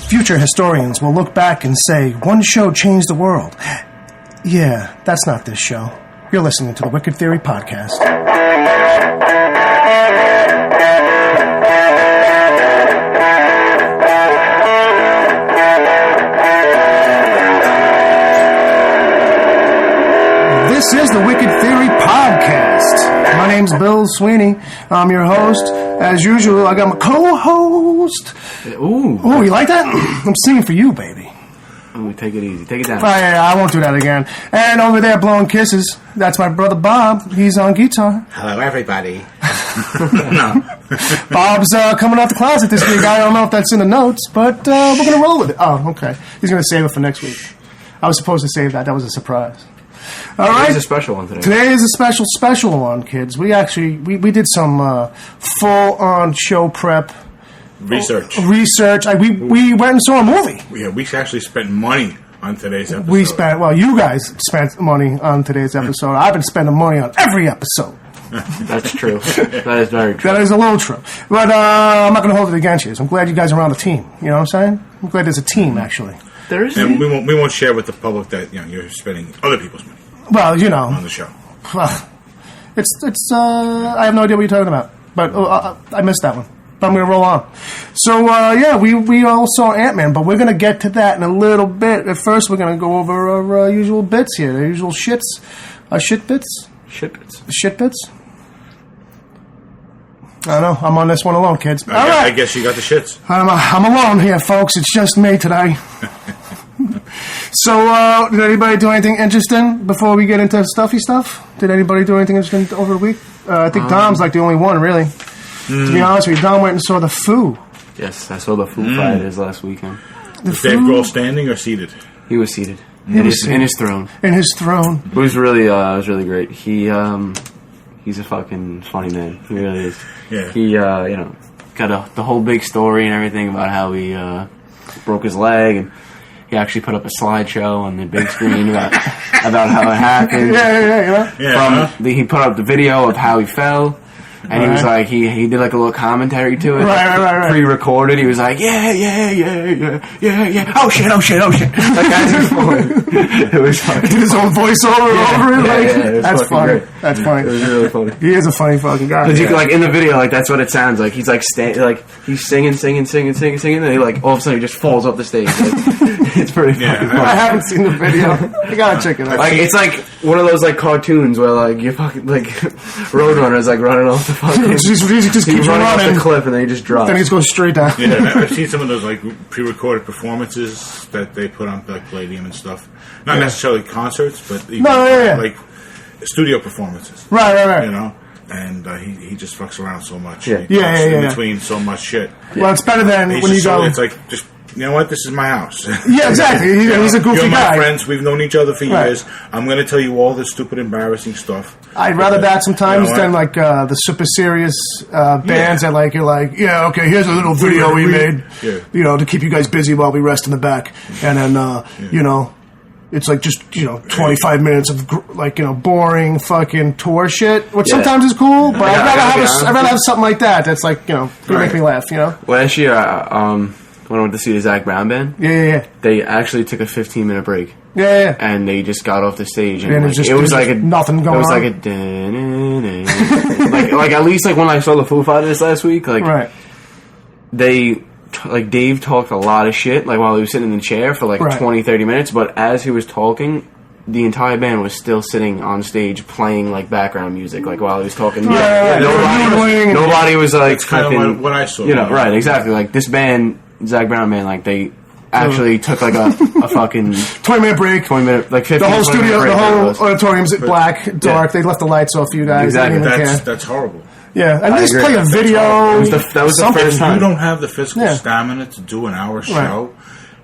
future historians will look back and say, one show changed the world. Yeah, that's not this show. You're listening to the Wicked Theory Podcast. This is the Wicked Theory Podcast. My name's Bill Sweeney. I'm your host. As usual, I got my co-host. Ooh, you like that? I'm singing for you, baby. Ooh, take it easy. Take it down. I won't do that again. And over there, blowing kisses, that's my brother Bob. He's on guitar. Hello, everybody. Bob's coming out the closet this week. I don't know if that's in the notes, but we're going to roll with it. Oh, okay. He's going to save it for next week. I was supposed to save that. That was a surprise. All right. Today's a special one today. Today is a special one, kids. We actually we did some full-on show prep. Research. We went and saw a movie. Yeah, we actually spent money on today's episode. You guys spent money on today's episode. I've been spending money on every episode. That's true. That is very true. That is a little true. But I'm not going to hold it against you. So I'm glad you guys are on a team. You know what I'm saying? I'm glad there's a team, actually. There is. And we won't share with the public that you're spending other people's money. Well, on the show. It's I have no idea what you're talking about. But I missed that one. But I'm going to roll on. So, we all saw Ant-Man, but we're going to get to that in a little bit. At first, we're going to go over our usual bits here, the usual shits. Shit bits? Shit bits. Shit bits? I don't know. I'm on this one alone, kids. I guess you got the shits. I'm alone here, folks. It's just me today. So, did anybody do anything interesting before we get into stuffy stuff? Did anybody do anything interesting over the week? I think Dom's like the only one, really. To be honest with you, Dom went and saw the Foo. Yes, I saw the Foo Fighters last weekend. Was Dave Grohl standing or seated? He was seated. In his throne. In his throne. It was really great. He's a fucking funny man. He really is. Yeah. He, got the whole big story and everything about how he broke his leg, and he actually put up a slideshow on the big screen about how it happened. Yeah. He put up the video of how he fell. And he was like, he did like a little commentary to it. Right. Pre-recorded. He was like, yeah. Oh shit. Like, as he was falling. It was fucking did his own voiceover over it. Yeah, that's funny. Great. That's funny. It was really funny. He is a funny fucking guy. Because you like in the video, like that's what it sounds like. He's like he's singing, and then he like all of a sudden he just falls off the stage. It's pretty fucking funny. I haven't seen the video. I gotta check it out. Like it's like one of those like cartoons where like you fucking like Roadrunner's like running off the fucking. He just keeps running off the cliff and then he just drops. Then he just goes straight down. Yeah, I've seen some of those like pre-recorded performances that they put on like Palladium and stuff. Not necessarily concerts, but even, like studio performances. Right. You know, and he just fucks around so much. Yeah. In between so much shit. Well, it's better than when you go. It's like just. You know what? This is my house. Yeah, exactly. He's a goofy guy. You're my guy. friends. We've known each other for years. I'm going to tell you all this stupid, embarrassing stuff. I'd rather that sometimes than like the super serious bands that like you're like, yeah, okay, here's a little video we made, to keep you guys busy while we rest in the back, and then it's like just 25 minutes of boring fucking tour shit, which sometimes is cool, but I'd rather have something like that. That's like gonna make me laugh. Last year, when I went to see the Zac Brown band, they actually took a 15-minute break. Yeah. And they just got off the stage, and it was like nothing going on. It was like like at least like when I saw the Foo Fighters last week, like they like Dave talked a lot of shit like while he was sitting in the chair for like 20-30 minutes, but as he was talking, the entire band was still sitting on stage playing like background music, like while he was talking. Nobody was like kind of what I saw. Right? Exactly. Like this band. Zac Brown band, like they actually took like a fucking 20-minute break, 20 minute, like 15. The whole studio, the whole auditorium's black, dark. They left the lights off for you guys. Exactly, that's horrible. Yeah, and just play a video. That was the first time. If you don't have the physical stamina to do an hour show,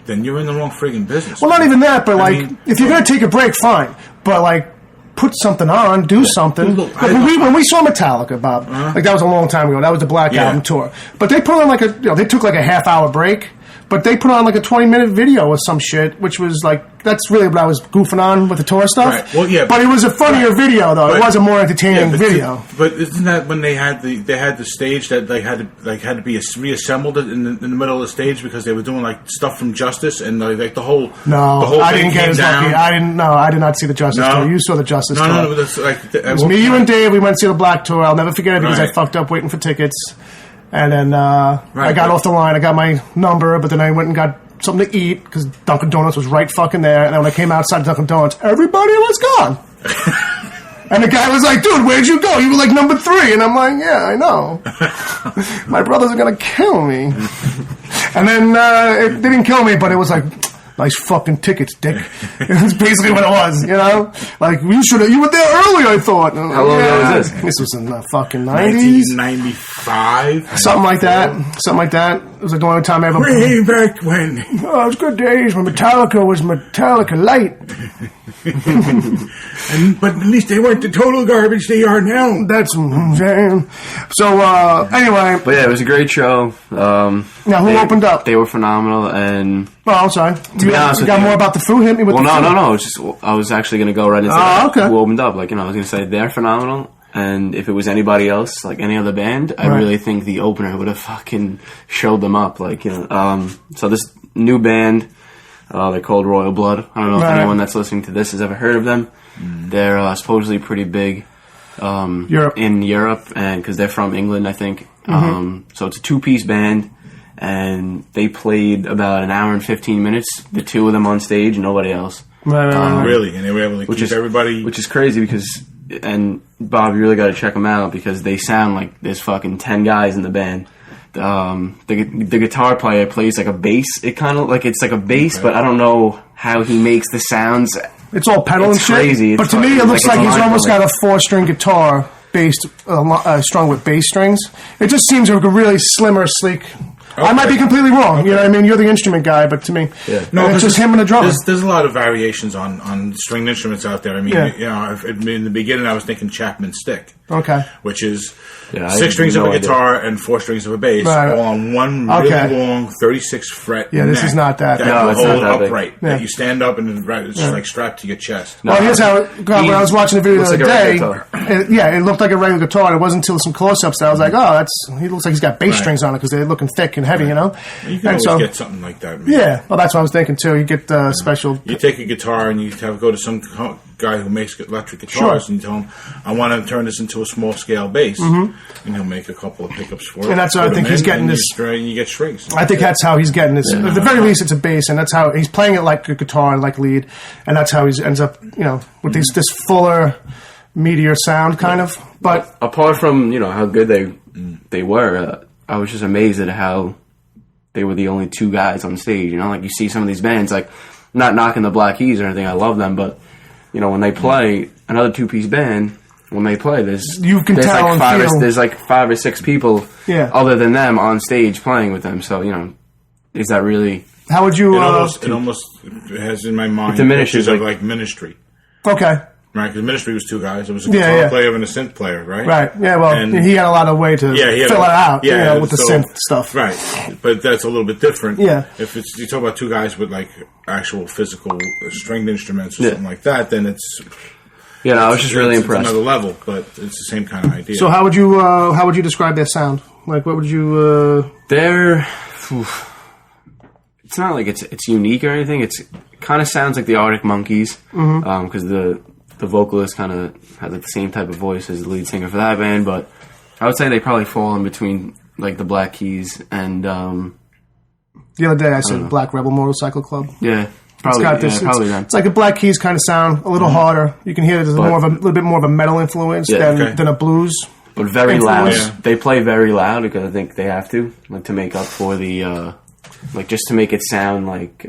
then you're in the wrong friggin' business. Well, not even that, but if you're gonna take a break, fine. But like, put something on, do something. Look, when we saw Metallica, Bob, like that was a long time ago. That was the Black Album tour. But they put on they took like a half-hour break. But they put on like a 20-minute video or some shit, which was like, that's really what I was goofing on with the tour stuff. Right. Well, yeah. But it was a funnier video, though. It was a more entertaining video. But isn't that when they had the stage that they had to be reassembled in the middle of the stage because they were doing like stuff from Justice and like the whole I didn't get as lucky. I did not see the Justice tour. You saw the Justice tour. No, that's like it was me, you, and Dave. We went to see the Black tour. I'll never forget it because I fucked up waiting for tickets. And then I got off the line. I got my number, but then I went and got something to eat because Dunkin' Donuts was right fucking there. And then when I came outside Dunkin' Donuts, everybody was gone. And the guy was like, dude, where'd you go? You were like number 3. And I'm like, yeah, I know. My brothers are going to kill me. And then they didn't kill me, but it was like, nice fucking tickets, dick. That's basically what it was, you know? Like, you were there early, I thought. How long ago was this? This was in the fucking 90s. 1995. Something like that. It was like the only time I ever... Way back when. Oh, it was good days when Metallica was Metallica Light. But at least they weren't the total garbage they are now. That's what I'm saying. So, anyway. But yeah, it was a great show. Now, who opened up? They were phenomenal, and... Oh, I'm sorry. You got more about the Foo? Hit me with the Foo. No. I was actually going to go right into who opened up. Like, I was going to say they're phenomenal, and if it was anybody else, like any other band, I really think the opener would have fucking showed them up. Like, so this new band, they're called Royal Blood. I don't know if anyone that's listening to this has ever heard of them. They're supposedly pretty big in Europe, and because they're from England, I think. So it's a 2-piece band. And they played about an hour and 15 minutes, the 2 of them on stage, and nobody else. Really? And they were able to keep everybody... Which is crazy because... And, Bob, you really got to check them out because they sound like there's fucking 10 guys in the band. The guitar player plays like a bass. It kind of like... It's like a bass, but I don't know how he makes the sounds. It's all pedal and shit. Crazy. But to me, it looks like he's almost got a 4-string guitar based strung with bass strings. It just seems like a really slimmer, sleek... Okay. I might be completely wrong. Okay. You know what I mean? You're the instrument guy, but to me, it's just him and a drum. There's a lot of variations on stringed instruments out there. I mean, in the beginning, I was thinking Chapman stick. Okay. Which is 6 strings of a guitar and 4 strings of a bass, all on one really long 36 fret. Yeah, this is not that. No, it's not that upright. Yeah. You stand up and it's just like strapped to your chest. Well, here's how. When I was watching the video the other day, it looked like a regular guitar. And it wasn't until some close-ups that I was like, he looks like he's got bass strings on it because they're looking thick and heavy, you know. You can always get something like that. Man. Yeah, well, that's what I was thinking too. You get special. You take a guitar and you go to some guy who makes electric guitars and you tell him, I want to turn this into a small scale bass, and he'll make a couple of pickups for it. And that's how I think he's getting this. You get strings. I think that's how he's getting this. At the very least, it's a bass, and that's how he's playing it like a guitar and like lead, and that's how he ends up, with this fuller, meatier sound kind of. But apart from how good they were, I was just amazed at how they were the only 2 guys on stage. Like you see some of these bands, like not knocking the Black Keys or anything. I love them, but when they play another 2-piece band, when they play, there's like 5 or 6 people other than them on stage playing with them. So is that really? How would you? It almost has in my mind diminishes like Ministry. Okay. Right, because Ministry was 2 guys. It was a guitar player and a synth player, right? Right. Yeah. Well, he had a lot of way to fill it out. With the synth stuff. Right, but that's a little bit different. Yeah. If you talk about 2 guys with like actual physical stringed instruments or something like that, then it's. I was just really impressed. It's another level, but it's the same kind of idea. So how would you describe their sound? Like, what would you? They're. It's not like it's unique or anything. It kind of sounds like the Arctic Monkeys, because the vocalist kind of has like the same type of voice as the lead singer for that band. But I would say they probably fall in between like the Black Keys and. The other day I said Black Rebel Motorcycle Club. Yeah. Probably, it's like a Black Keys kind of sound, a little harder. You can hear there's a little bit more of a metal influence than a blues. But very loud. Yeah. They play very loud because I think they have to, like to make up for the, just to make it sound like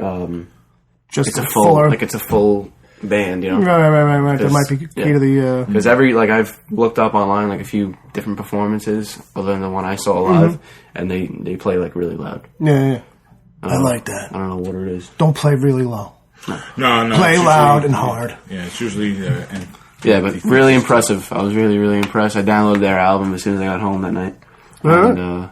just it's a full band, Right. That might be key to the. Because I've looked up online like a few different performances other than the one I saw live, and they play like really loud. Yeah. I like that. I don't know what it is. Don't play really low. No. Play loud and hard. Yeah, it's usually. But really impressive. I was really, really impressed. I downloaded their album as soon as I got home that night. And,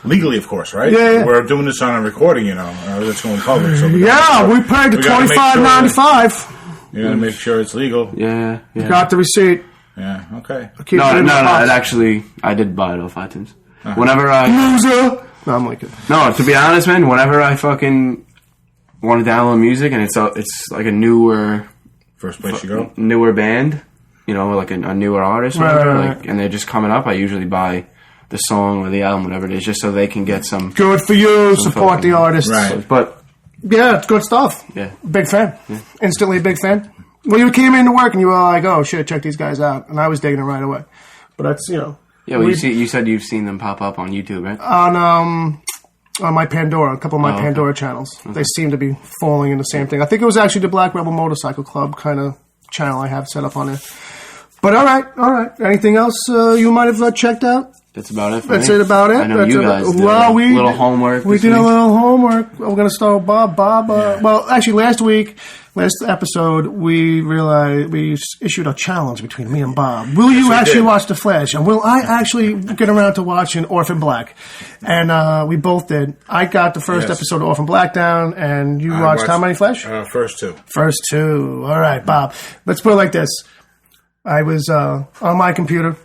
legally, of course, right? Yeah. We're doing this on a recording, it's going public. So we paid the $25.95. You gotta make sure it's legal. Yeah. Got the receipt. Yeah, okay. No, I did buy it off iTunes. Uh-huh. Whenever Loser! No, I'm like it. No, to be honest, man, whenever I fucking want to download music and it's like a newer... First place you go? Newer band, like a newer artist, or whatever, right. And they're just coming up, I usually buy the song or the album, whatever it is, just so they can get some... Good for you, support the artists. Right. But... Yeah, it's good stuff. Yeah. Big fan. Yeah. Instantly a big fan. Well, you came into work and you were like, oh, shit, check these guys out. And I was digging it right away. But that's, Yeah, well, you said you've seen them pop up on YouTube, right? On my Pandora, a couple of my Pandora channels. Okay. They seem to be falling in the same thing. I think it was actually the Black Rebel Motorcycle Club kind of channel I have set up on there. But all right. Anything else you might have checked out? That's about it for That's me. it about it. I know you guys did a little homework. We did a little homework. We're going to start with Bob. Well, actually, last episode, we realized we issued a challenge between me and Bob. Will you actually watch The Flash? And will I actually get around to watching Orphan Black? And we both did. I got the first episode of Orphan Black down, and you watched how many Flash? First two. First two. All right, Bob. Let's put it like this. I was on my computer.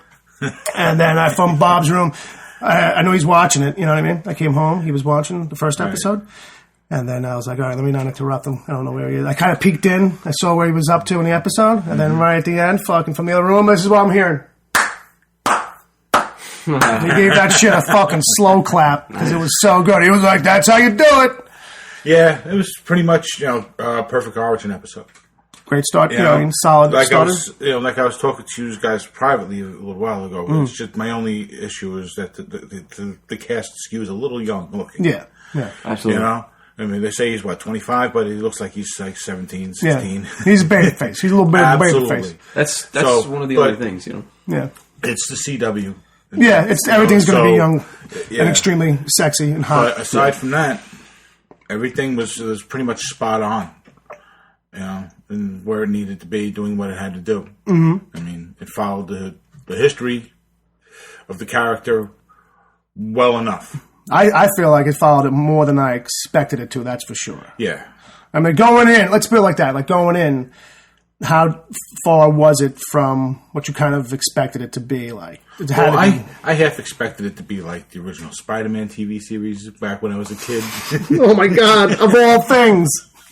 And then from Bob's room, I know he's watching it, you know what I mean? I came home, he was watching the first episode, right. And then I was like, all right, let me not interrupt him. I don't know where he is. I kind of peeked in, I saw where he was up to in the episode, and then right at the end, fucking from the other room, this is what I'm hearing. He gave that shit a fucking slow clap, because it was so good. He was like, that's how you do it. Yeah, it was pretty much, perfect origin episode. Great start, solid starter. Like I was talking to you guys privately a little while ago. It's just my only issue is that the cast skews a little young looking. Yeah, absolutely. I mean, they say he's 25, but he looks like he's like 17, 16. Yeah. He's a baby face. He's a little bit of a baby face. That's one of the other things, Yeah, it's the CW. Yeah, everything's going to be young and extremely sexy and hot. But aside from that, everything was pretty much spot on. And where it needed to be, doing what it had to do. Mm-hmm. I mean, it followed the history of the character well enough. I feel like it followed it more than I expected it to, that's for sure. Yeah. I mean, going in, let's put it like that, like going in, how far was it from what you kind of expected it to be like? I half expected it to be like the original Spider-Man TV series back when I was a kid. Oh my God, of all things.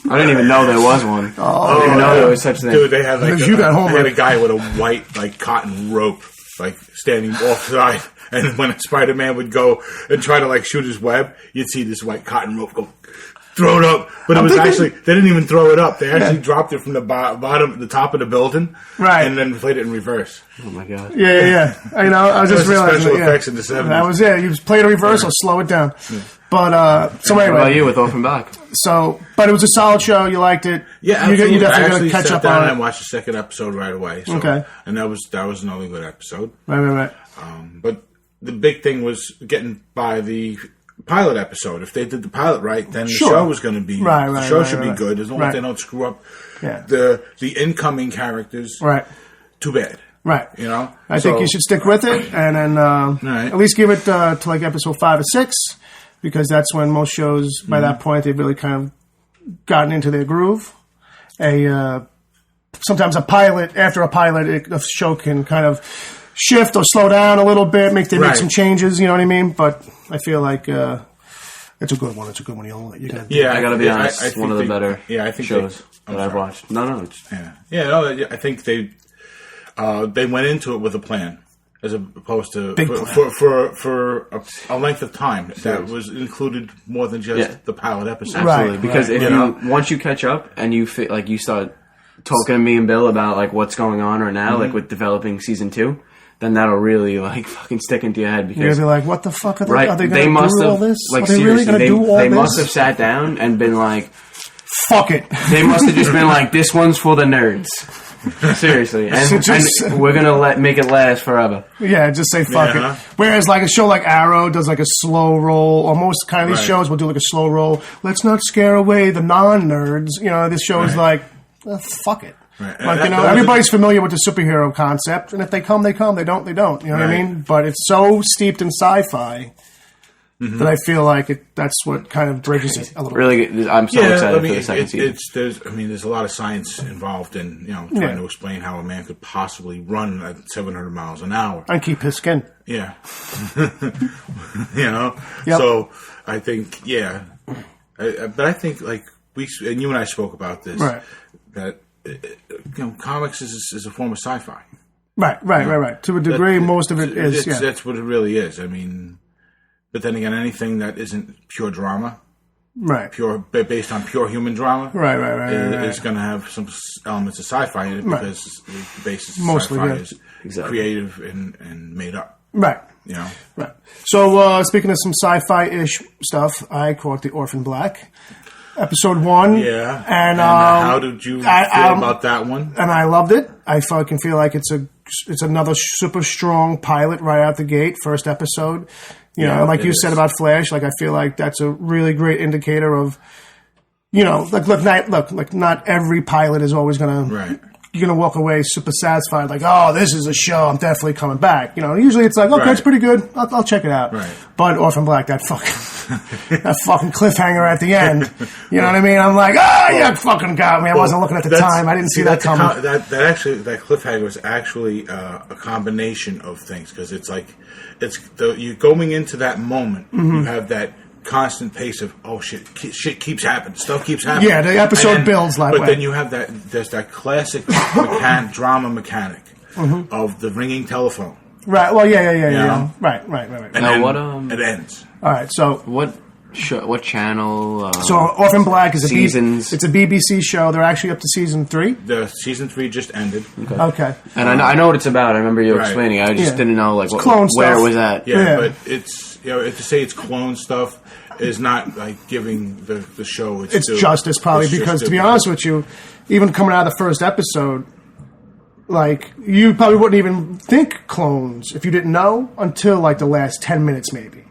I didn't even know there was one. I didn't even know there was such a thing. Dude, they had a guy with a white cotton rope standing offside, and when Spider-Man would go and try to shoot his web, you'd see this white cotton rope go throw it up. But they didn't even throw it up. They actually dropped it from the top of the building, right, and then played it in reverse. Oh my God! Yeah. I was just realizing special effects in the 70s. That was it. You played a reverse or slow it down. Yeah. But so anyway, what about you with Orphan Black? So, but it was a solid show. You liked it. Yeah, absolutely. You definitely got to catch up on it. And watched the second episode right away. So, okay, and that was another good episode. Right. But the big thing was getting by the pilot episode. If they did the pilot right, then the show was going to be the show should be good as long as they don't screw up the incoming characters. Right. Too bad. Right. I think you should stick with it, and then at least give it to episode 5 or 6. Because that's when most shows, by that point, they've really kind of gotten into their groove. Sometimes after a pilot, a show can kind of shift or slow down a little bit, make some changes, you know what I mean? But I feel like it's a good one. It's a good one. I got to be honest, it's one of the better shows that I've watched. No. I think they went into it with a plan. As opposed to for a length of time that was included more than just the pilot episode. Absolutely, because if once you catch up and you you start talking to me and Bill about what's going on right now, with developing season 2, then that'll really fucking stick into your head because you're gonna be like, what the fuck are they? Right, are they going to do all this? Are they really going to do all this? They must have sat down and been like, fuck it. They must have just been like, this one's for the nerds. Seriously, and we're gonna make it last forever. Yeah, just say fuck it. Whereas a show like Arrow does a slow roll, or most kind of these shows will do a slow roll. Let's not scare away the non-nerds. This show is fuck it. Right. Like, everybody's familiar with the superhero concept, and if they come, they come. They don't, they don't. You know what I mean? But it's so steeped in sci-fi that I feel like that's what kind of bridges it a little bit. Really, I'm so excited for the second season. There's a lot of science involved in, trying to explain how a man could possibly run at 700 miles an hour. And keep his skin. Yeah. Yep. So I think, but I think, like, and you and I spoke about this, that comics is a form of sci-fi. Right. To a degree, most of it is. That's what it really is. I mean, but then again, anything that isn't pure drama, based on pure human drama, is going to have some elements of sci-fi in it because the basis of sci-fi is creative and made up. Right. So, speaking of some sci-fi-ish stuff, I caught the Orphan Black. Episode 1. Yeah. And how did you feel about that one? And I loved it. I fucking feel like it's another super strong pilot right out the gate, first episode. Like you said about Flash, like I feel like that's a really great indicator of, look, not every pilot is always going to you're going to walk away super satisfied, like, oh, this is a show, I'm definitely coming back. Usually it's like, okay, it's pretty good, I'll check it out. Right. But Orphan Black, that fucking cliffhanger at the end, you know what I mean? I'm like, you fucking got me. I wasn't looking at the time. I didn't see that coming. That cliffhanger was actually a combination of things, because it's like, you're going into that moment, you have that constant pace of shit keeps happening, stuff keeps happening. Yeah, the episode builds like that. But then you have there's that classic drama mechanic of the ringing telephone. Right. Well, yeah. Right. And then it ends. All right. So what channel? So Orphan Black is seasons. It's a BBC show. They're actually up to season 3. The season 3 just ended. Okay. And I know what it's about. I remember you explaining. I just didn't know where it was at. Yeah, but it's to say it's clone stuff is not like giving the show its justice, probably, because to be honest with you, even coming out of the first episode, like, you probably wouldn't even think clones if you didn't know until like the last 10 minutes, maybe.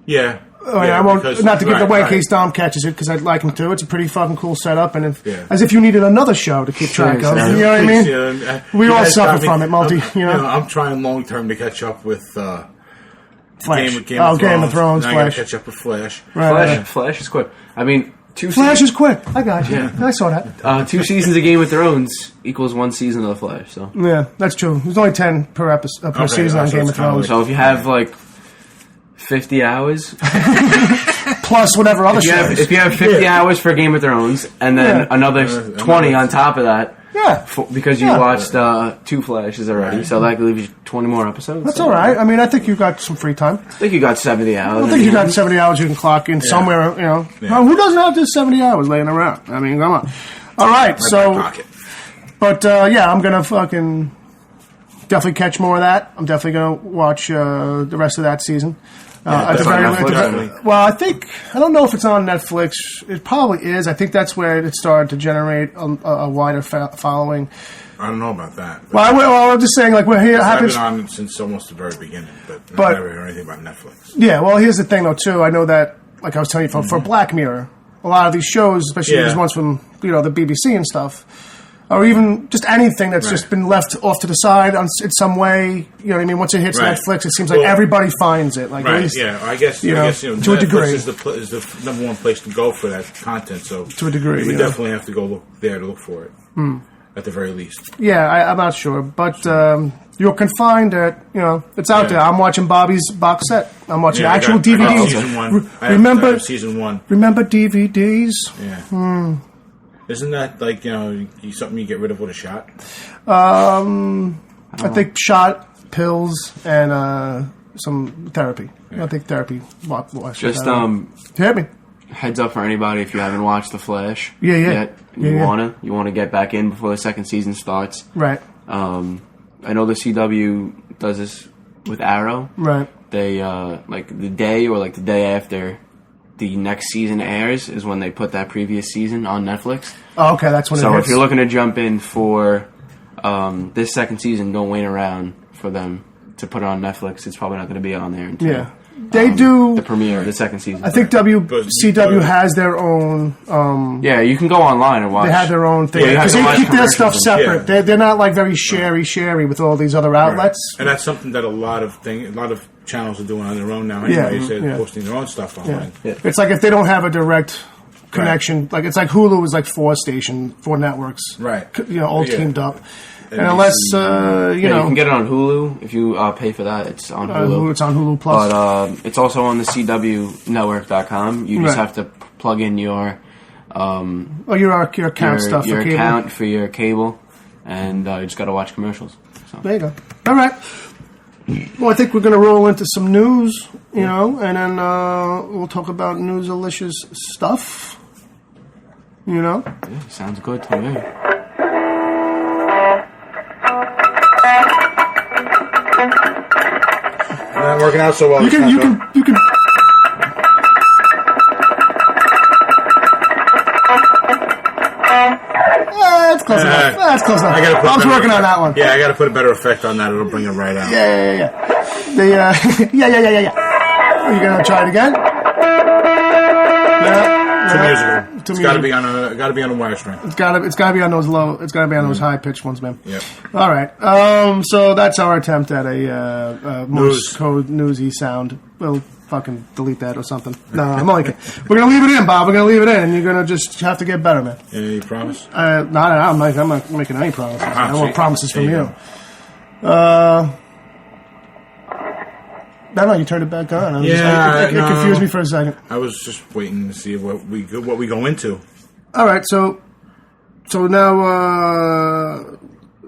Yeah. I won't, not to give it away in case Dom catches it, because I'd like him to. It's a pretty fucking cool setup, and as if you needed another show to keep track of. You know what I mean? We all suffer from it, I'm trying long term to catch up with Flash. Game of Thrones. Flash. I gotta catch up with Flash. Flash is quick. I mean, Flash is quick. I got you. I saw that. 2 seasons of Game of Thrones equals 1 season of The Flash. So yeah, that's true. There's only 10 per episode per season on Game of Thrones. So if you have like 50 hours plus whatever other shows. If you have 50 hours for Game of Thrones and then another 20 on top of that. Yeah. Because you watched 2 Flashes already, so that leaves you 20 more episodes. That's all right. I mean, I think you've got some free time. I think you got 70 hours. I think you got 70 hours you can clock in somewhere, Well, who doesn't have this 70 hours laying around? I mean, come on. All right, but I'm going to fucking definitely catch more of that. I'm definitely going to watch the rest of that season. Well, I don't know if it's on Netflix. It probably is. I think that's where it started to generate a wider following. I don't know about that. Well, I'm just saying, like, we're here. I've been on since almost the very beginning, but I never heard anything about Netflix. Yeah, well, here's the thing, though, too. I know that, like I was telling you, for Black Mirror, a lot of these shows, especially these ones from the BBC and stuff, or even just anything that's just been left off to the side in some way. You know what I mean? Once it hits Netflix, it seems like everybody finds it. Like, at least, I guess to Netflix a degree is the number one place to go for that content. So to a degree, we definitely have to go look there to look for it. At the very least. Yeah, I'm not sure, but you're confined at it's out there. I'm watching Bobby's box set. I'm watching actual DVDs. Season 1. Remember season 1? Remember DVDs? Yeah. Isn't that like something you get rid of with a shot? I think shot, pills, and some therapy. I think therapy. Just hit me. Heads up for anybody if you haven't watched The Flash. Yet, you wanna get back in before the second season starts. Right. I know the CW does this with Arrow. Right. They like the day or like the day after the next season airs is when they put that previous season on Netflix. Oh, okay, that's when it hits. So if you're looking to jump in for this second season, don't wait around for them to put it on Netflix. It's probably not going to be on there until They do the premiere, the second season. I think WCW has their own. Yeah, you can go online and watch. They have their own thing because they keep their stuff separate. Yeah. They're not like very sharey with all these other outlets. Right. And that's something that a lot of channels are doing on their own now. Anyway, they're posting their own stuff online. Yeah. It's like if they don't have a direct connection, like it's like Hulu is like 4 networks, right? All teamed up. And unless, you can get it on Hulu. If you pay for that, it's on Hulu. It's on Hulu Plus. But it's also on the CWNetwork.com. You just have to plug in your... your account stuff your for cable. Account for your cable. And you just got to watch commercials. So. There you go. All right. Well, I think we're going to roll into some news, and then we'll talk about newsalicious stuff. Yeah, sounds good to me. Not working out so well. You can. That's close enough. That's close enough. I was working on that one. Yeah, I got to put a better effect on that. It'll bring it right out. Yeah. Are you gonna try it again? Too musical. It's got to be on a wire string. It's got to be on those low. It's got to be on those high pitched ones, man. Yeah. All right. So that's our attempt at a Morse code newsy sound. We'll fucking delete that or something. No, I'm only kidding. We're gonna leave it in, Bob. We're gonna leave it in, and you're gonna just have to get better, man. Any promise? I'm not making any promises. I want promises from you. No, you turned it back on. It confused me for a second. I was just waiting to see what we go into. All right, so now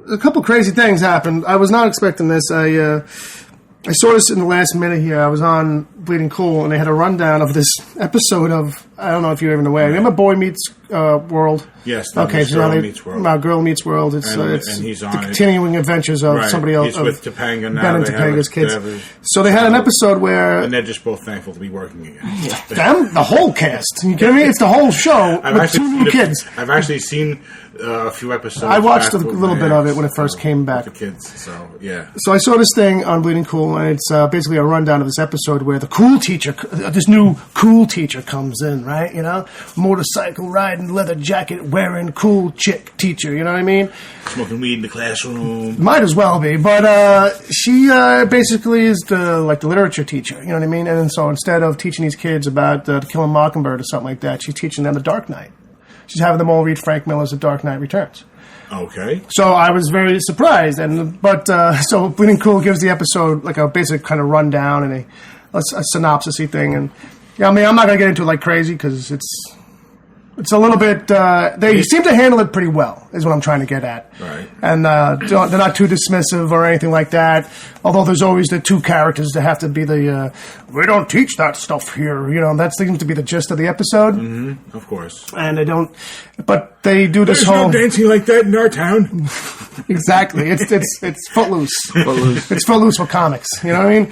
a couple crazy things happened. I was not expecting this. I saw this in the last minute here. I was on Bleeding Cool, and they had a rundown of this episode of, I don't know if you're even aware. Remember Boy Meets World? Yes. Okay, Girl Meets World. Girl Meets World. It's and he's on the continuing adventures of somebody else. He's with Topanga now. Ben and Topanga's kids. So they had an episode where... And they're just both thankful to be working again. Them? The whole cast. You kidding me? It's the whole show with 2 new kids. I've actually seen a few episodes. I watched a little bit of it when it first came back. With the kids, so yeah. So I saw this thing on Bleeding Cool, and it's basically a rundown of this episode where the cool teacher, this new cool teacher comes in, right? Motorcycle riding, leather jacket wearing, cool chick teacher. You know what I mean? Smoking weed in the classroom. Might as well be, but she basically is the literature teacher. You know what I mean? And so instead of teaching these kids about To Kill a Mockingbird or something like that, she's teaching them The Dark Knight. She's having them all read Frank Miller's The Dark Knight Returns. Okay. So I was very surprised, so Bleeding Cool gives the episode like a basic kind of rundown and a synopsis-y thing, and I'm not going to get into it like crazy because it's a little bit. They seem to handle it pretty well, is what I'm trying to get at. Right. And they're not too dismissive or anything like that. Although there's always the 2 characters that have to be the we don't teach that stuff here. That seems to be the gist of the episode. Mm-hmm. Of course. And they don't, but they do this There's whole no dancing like that in our town. Exactly. It's footloose. It's footloose with comics. You know what I mean?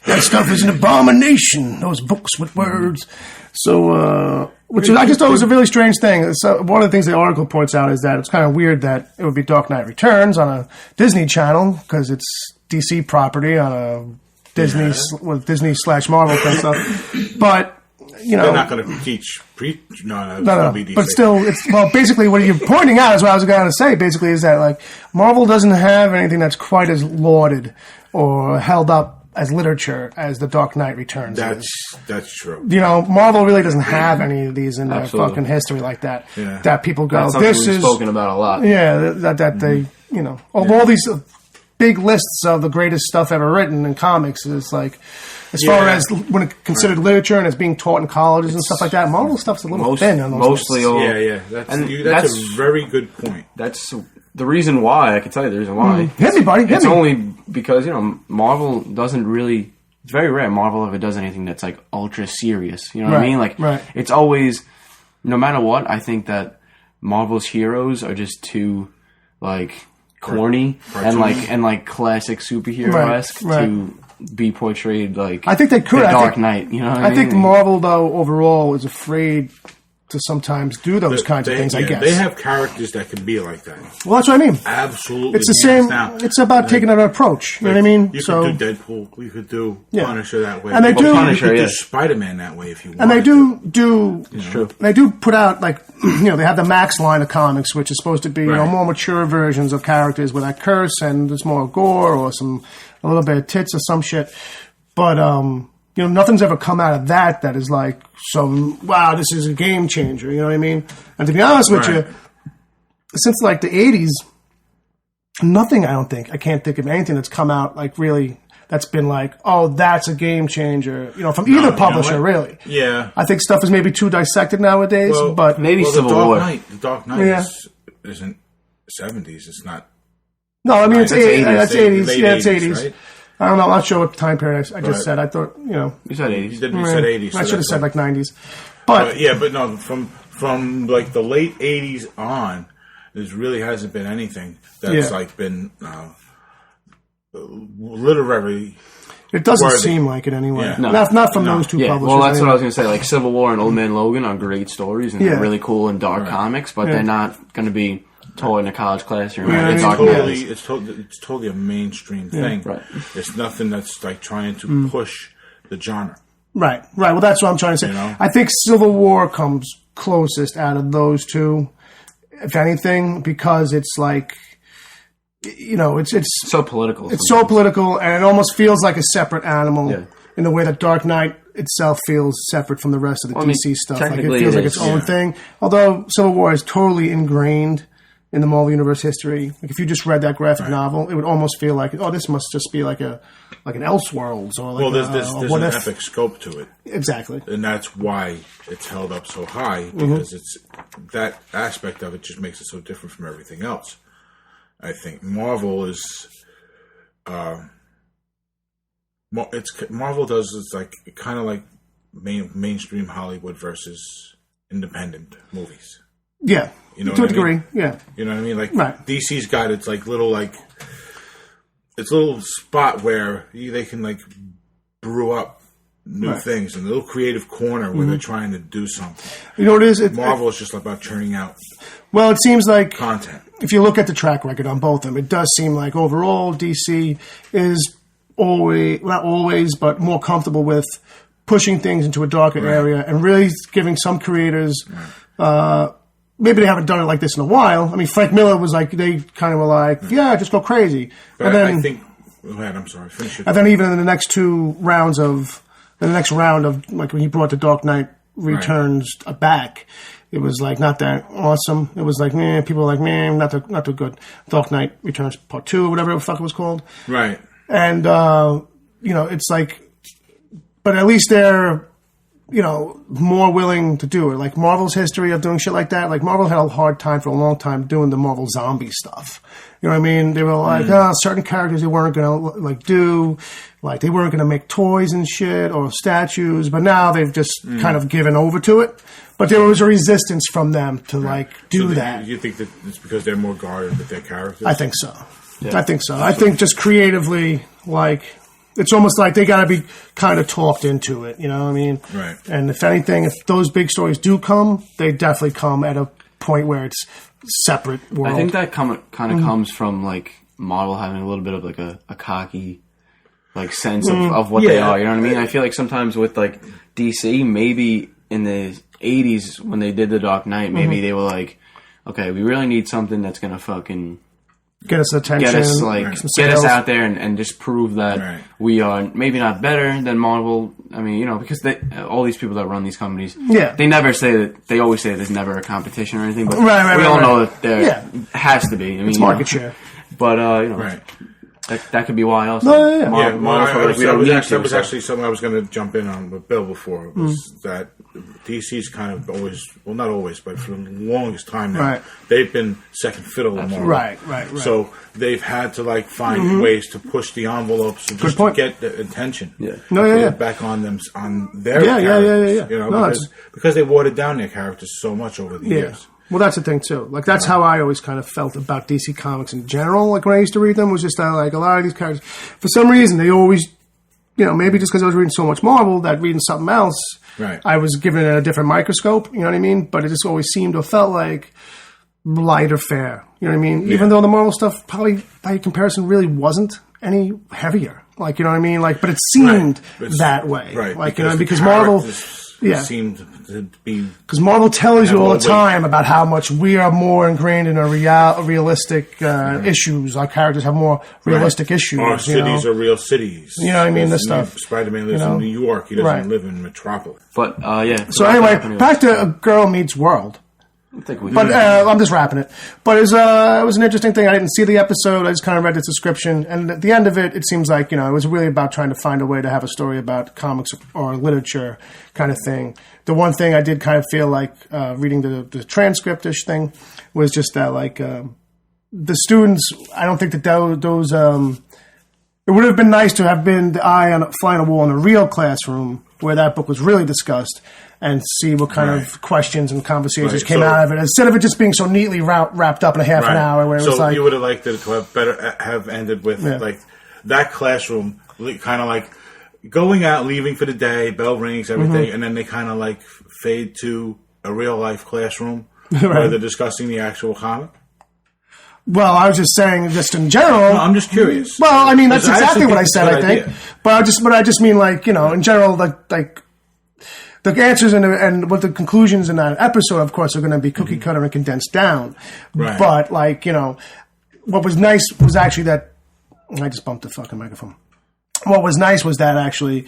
That stuff is an abomination. Those books with words. So, which I just thought was a really strange thing. So one of the things the article points out is that it's kind of weird that it would be Dark Knight Returns on a Disney Channel because it's DC property on a Disney Disney/Marvel kind of stuff. But they're not going to teach. No. But still, basically what you're pointing out is what I was going to say. Basically, is that Marvel doesn't have anything that's quite as lauded or held up as literature as The Dark Knight Returns. That's true. Marvel really doesn't have any of these in their fucking history like that. Yeah. That people go, this is spoken about a lot. Yeah, that they all these big lists of the greatest stuff ever written in comics is as far as when it's considered literature and it's being taught in colleges and stuff like that. Marvel stuff's a little thin on those mostly lists. That's a very good point. That's the reason why. I can tell you the reason why. Hit me, buddy. It's only because Marvel doesn't really. It's very rare Marvel ever does anything that's ultra serious. You know what I mean? Right. It's always, no matter what. I think that Marvel's heroes are just too corny and classic superhero-esque to be portrayed I think they could. The Dark Knight. You know what I mean? I think Marvel though overall is afraid to sometimes do those kinds of things, I guess. They have characters that can be like that. Well, that's what I mean. Absolutely. It's the same. It's about taking an approach. You know what I mean? You could do Deadpool. We could do Punisher that way. And they do. You could do Spider-Man that way if you want. And they do. It's true. They do put out, like, they have the Max line of comics, which is supposed to be more mature versions of characters where that curse and there's more gore or a little bit of tits or some shit. But, nothing's ever come out of that is like wow, this is a game changer. You know what I mean? And to be honest with you, since like the 80s, nothing, I can't think of anything that's come out like really that's been like, oh, that's a game changer, from either publisher, really. Yeah. I think stuff is maybe too dissected nowadays, but... Maybe Civil War. The Dark Knight isn't 70s, it's not... No, I mean, it's 80s. That's 80s. Yeah, it's 80s. Right? I don't know. I'm not sure what time period I just said. I thought, You said 80s. You said 80s. I should have said like 90s. But no, from like the late 80s on, there really hasn't been anything that's like been literary. It doesn't seem like it anyway. Yeah. No. Not from those two publishers. Well, that's what I was going to say. Like Civil War and Old Man Logan are great stories and they're really cool and dark comics, but they're not going to be taught in a college classroom. It's totally a mainstream thing. Right. It's nothing that's like trying to push the genre. Right. Well, that's what I'm trying to say. I think Civil War comes closest out of those two, if anything, because it's like, it's so political. It's so political, and it almost feels like a separate animal in the way that Dark Knight itself feels separate from the rest of the DC stuff. Like it feels like its own thing. Although Civil War is totally ingrained in the Marvel Universe history. Like if you just read that graphic novel, it would almost feel like, oh, this must just be like an Elseworlds or like there's an epic scope to it. Exactly. And that's why it's held up so high, because it's that aspect of it just makes it so different from everything else. I think Marvel is Marvel does is like kind of like mainstream Hollywood versus independent movies. Yeah. To a degree, yeah. You know what I mean? Like DC's got its like little spot where they can like brew up new things, and a little creative corner where they're trying to do something. You know what it is? Marvel is just about churning out. Well, it seems like content. If you look at the track record on both of them, it does seem like overall DC is not always, but more comfortable with pushing things into a darker area and really giving some creators. Maybe they haven't done it like this in a while. I mean, Frank Miller was like, they kind of were like, just go crazy. But and then, I think, go ahead, I'm sorry, finish it. And then even in the next round of, like when he brought the Dark Knight Returns back, it was like not that awesome. It was like, people were like, not too good. Dark Knight Returns Part 2 or whatever the fuck it was called. Right. And, it's like, but at least they're, more willing to do it. Like Marvel's history of doing shit like that. Like Marvel had a hard time for a long time doing the Marvel zombie stuff. You know what I mean? They were like, certain characters they weren't going to like do. Like they weren't going to make toys and shit or statues. But now they've just kind of given over to it. But there was a resistance from them to do that. You think that it's because they're more guarded with their characters? I think so. Yeah. I think so. I think just creatively, like... It's almost like they got to be kind of talked into it, you know what I mean? Right. And if anything, if those big stories do come, they definitely come at a point where it's separate world. I think that kind of comes from like Marvel having a little bit of like a cocky like sense of what they are. You know what I mean? I feel like sometimes with like DC, maybe in the 80s when they did the Dark Knight, maybe they were like, okay, we really need something that's gonna fucking get us attention, get us out there and just prove that we are maybe not better than Marvel. I mean, because all these people that run these companies, they never say that. They always say there's never a competition or anything, but we all know that there has to be. I mean, it's market share. But that could be why also. That was actually something I was going to jump in on with Bill before. Was that DC's kind of always, well, not always, but for the longest time now, they've been second fiddle to Marvel. Right. So they've had to find ways to push the envelopes just to get the attention. Back on them, on their characters. Because they watered down their characters so much over the years. Well, that's the thing, too. Like, that's how I always kind of felt about DC Comics in general. Like, when I used to read them, was just that, like, a lot of these characters, for some reason, they always maybe just because I was reading so much Marvel that reading something else, right. I was given a different microscope, you know what I mean? But it just always seemed to have felt like lighter fare, you know what I mean? Yeah. Even though the Marvel stuff probably, by comparison, really wasn't any heavier. Like, you know what I mean? Like, but it seemed that way. Right. Like, because Marvel... seemed to be... Because Marvel tells you all the time about how much we are more ingrained in our realistic issues. Our characters have more realistic issues. Our cities are real cities. You know what I mean? This stuff. Spider-Man lives in New York. He doesn't live in Metropolis. But, yeah. So anyway, back to A Girl Meets World. I'm just wrapping it. But it was an interesting thing. I didn't see the episode. I just kind of read the description. And at the end of it, it seems like, it was really about trying to find a way to have a story about comics or literature kind of thing. The one thing I did kind of feel like reading the transcript-ish thing was just that, like, the students, I don't think that those it would have been nice to have been the eye on fly on a wall in a real classroom where that book was really discussed and see what kind of questions and conversations came out of it, instead of it just being so neatly wrapped up in a half an hour. Where it was like, you would have liked it to have ended with like that classroom, kind of like going out, leaving for the day, bell rings, everything, and then they kind of like fade to a real life classroom where they're discussing the actual comic. Well, I was just saying, just in general. No, I'm just curious. Well, I mean, that's exactly what I said, I think. But I just mean, like, in general, like the answers and what the conclusions in that episode, of course, are going to be cookie cutter and condensed down. Right. But, like, what was nice was actually that I just bumped the fucking microphone. What was nice was that actually,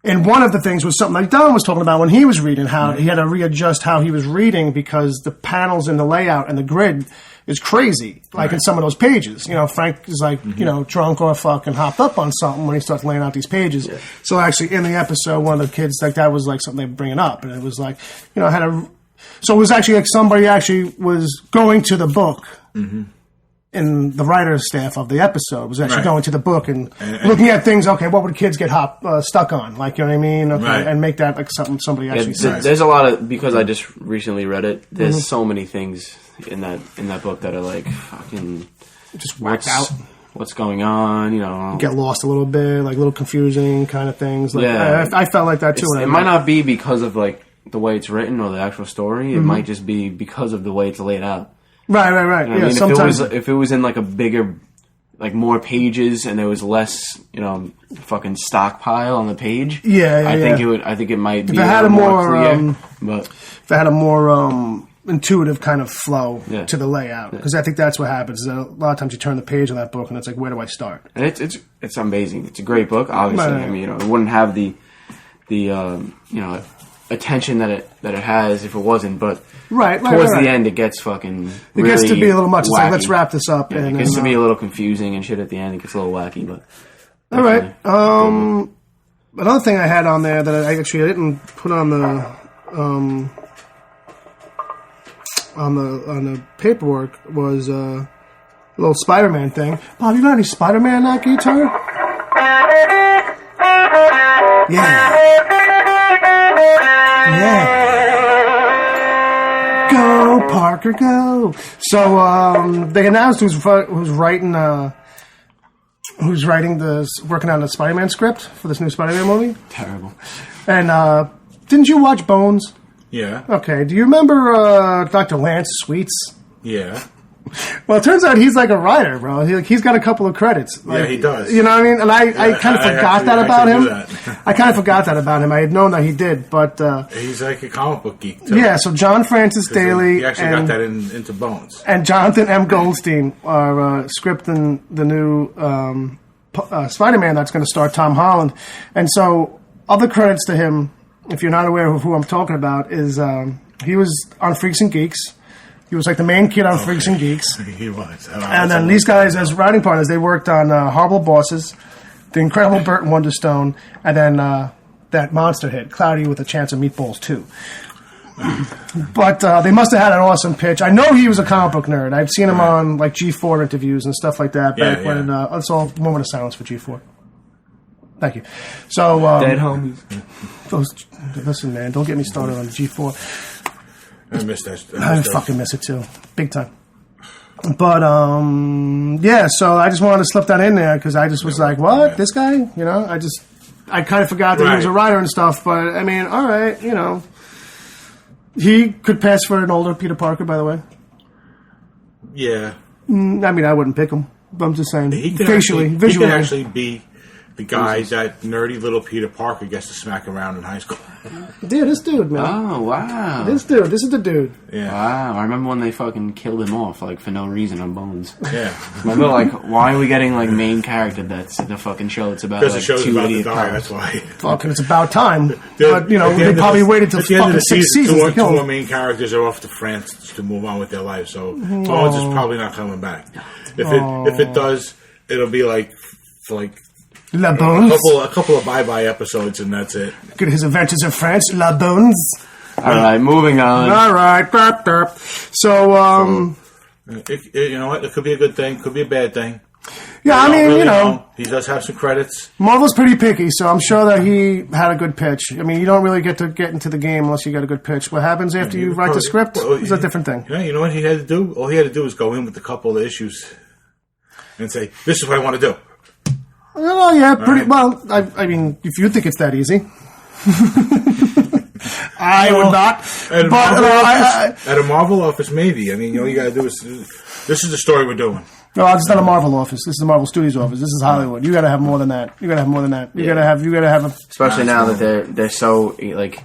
and one of the things was something like Don was talking about when he was reading, how he had to readjust how he was reading because the panels and the layout and the grid is crazy, like in some of those pages. Frank is like, drunk or fucking hopped up on something when he starts laying out these pages. Yeah. So actually in the episode, one of the kids, like, that was like something they were bringing up. And it was like, so it was actually like somebody actually was going to the book in the writer's staff of the episode was actually going to the book and looking at things. Okay, what would kids get stuck on? Like, you know what I mean? Okay, and make that like something somebody actually says. There's a lot of, because I just recently read it. There's so many things in that book that are like fucking just whacked out. What's going on? Get lost a little bit, like little confusing kind of things. Like, I felt like that too. It might not be because of like the way it's written or the actual story. It might just be because of the way it's laid out. Right. You know I mean? Sometimes if it was in like a bigger, like more pages and there was less, fucking stockpile on the page. I think it might be a more clear. But if it had a more intuitive kind of flow to the layout, because I think that's what happens. Is that a lot of times you turn the page on that book and it's like, where do I start? And it's amazing. It's a great book. Obviously, I mean, it wouldn't have the attention that it has if it wasn't. But towards the end, it gets fucking. It gets to be a little much. Wacky. It's like, let's wrap this up. Yeah, it gets to be a little confusing and shit at the end. It gets a little wacky, but all right. Another thing I had on there that I didn't put on the paperwork was a little Spider-Man thing. Bob, you got any Spider-Man guitar? Yeah. Go, Parker, go. So they announced who's working on the Spider-Man script for this new Spider-Man movie. Terrible. And didn't you watch Bones? Yeah. Okay. Do you remember Dr. Lance Sweets? Yeah. Well, it turns out he's like a writer, bro. He's got a couple of credits. Like, yeah, he does. You know what I mean? And I kind of forgot that about him. I kind of forgot that about him. I had known that he did, but... he's like a comic book geek, too. Yeah, so John Francis Daly... He actually got that into Bones. And Jonathan M. Goldstein are scripting the new Spider-Man that's going to star Tom Holland. And so, other credits to him, if you're not aware of who I'm talking about, is he was on Freaks and Geeks. He was like the main kid on Freaks and Geeks. He was. And then these guys, as writing partners, they worked on Horrible Bosses, The Incredible Burt and Wonderstone, and then that monster hit, Cloudy with a Chance of Meatballs 2. But they must have had an awesome pitch. I know he was a comic book nerd. I've seen him on like G4 interviews and stuff like that. Back when let's all moment of silence for G4. Thank you. So dead homies. Listen, man, don't get me started on G4. I missed that. I fucking miss it too, big time. But so I just wanted to slip that in there because I just was like, "What? This guy?" I just I kind of forgot that he was a writer and stuff. But I mean, all right, you know, he could pass for an older Peter Parker, by the way. Yeah. I mean, I wouldn't pick him. But I'm just saying, visually. He could actually be the guy that nerdy little Peter Parker gets to smack around in high school. Yeah, this dude, man. Oh, wow. This is the dude. Yeah. Wow, I remember when they fucking killed him off, like, for no reason on Bones. Yeah. Remember, like, why are we getting, like, main character that's the fucking show? It's about, like, the show's two about idiot to die, cops. that's why. Fucking, it's about time. But, you know, they probably waited till fucking 6 seasons to kill him. Two more main characters are off to France to move on with their lives, so Bones is probably not coming back. If it does, it'll be like La Bones. A couple of bye-bye episodes, and that's it. Look at his adventures in France, La Bones. All right, moving on. All right. So, you know what? It could be a good thing, could be a bad thing. Yeah, I mean, you know. He does have some credits. Marvel's pretty picky, so I'm sure that he had a good pitch. I mean, you don't really get into the game unless you got a good pitch. What happens after you write the script is a different thing. Yeah, you know what he had to do? All he had to do was go in with a couple of issues and say, this is what I want to do. Oh, yeah, pretty well. I mean, if you think it's that easy. I would not. At a Marvel office, maybe. I mean, all you got to do is, this is the story we're doing. No, it's not a Marvel office. This is the Marvel Studios office. This is Hollywood. You got to have more than that. You got to have a. Especially now that they're so like.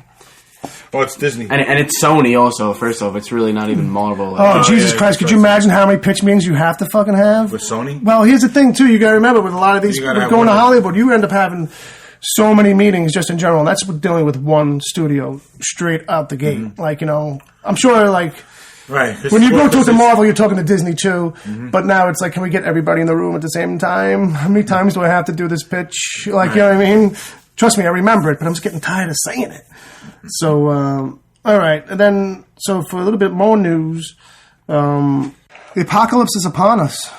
Oh, it's Disney. And it's Sony also, first off. It's really not even Marvel. Like, Jesus Christ. Could you imagine how many pitch meetings you have to fucking have? With Sony? Well, here's the thing, too. You got to remember, with a lot of these, going to Hollywood, you end up having so many meetings just in general. And that's dealing with one studio straight out the gate. Mm-hmm. Like, you know, I'm sure, like... Right. When you go to Marvel, you're talking to Disney, too. Mm-hmm. But now it's like, can we get everybody in the room at the same time? How many times do I have to do this pitch? Like, you know what I mean? Trust me, I remember it, but I'm just getting tired of saying it. So, all right. And then, so for a little bit more news, the apocalypse is upon us.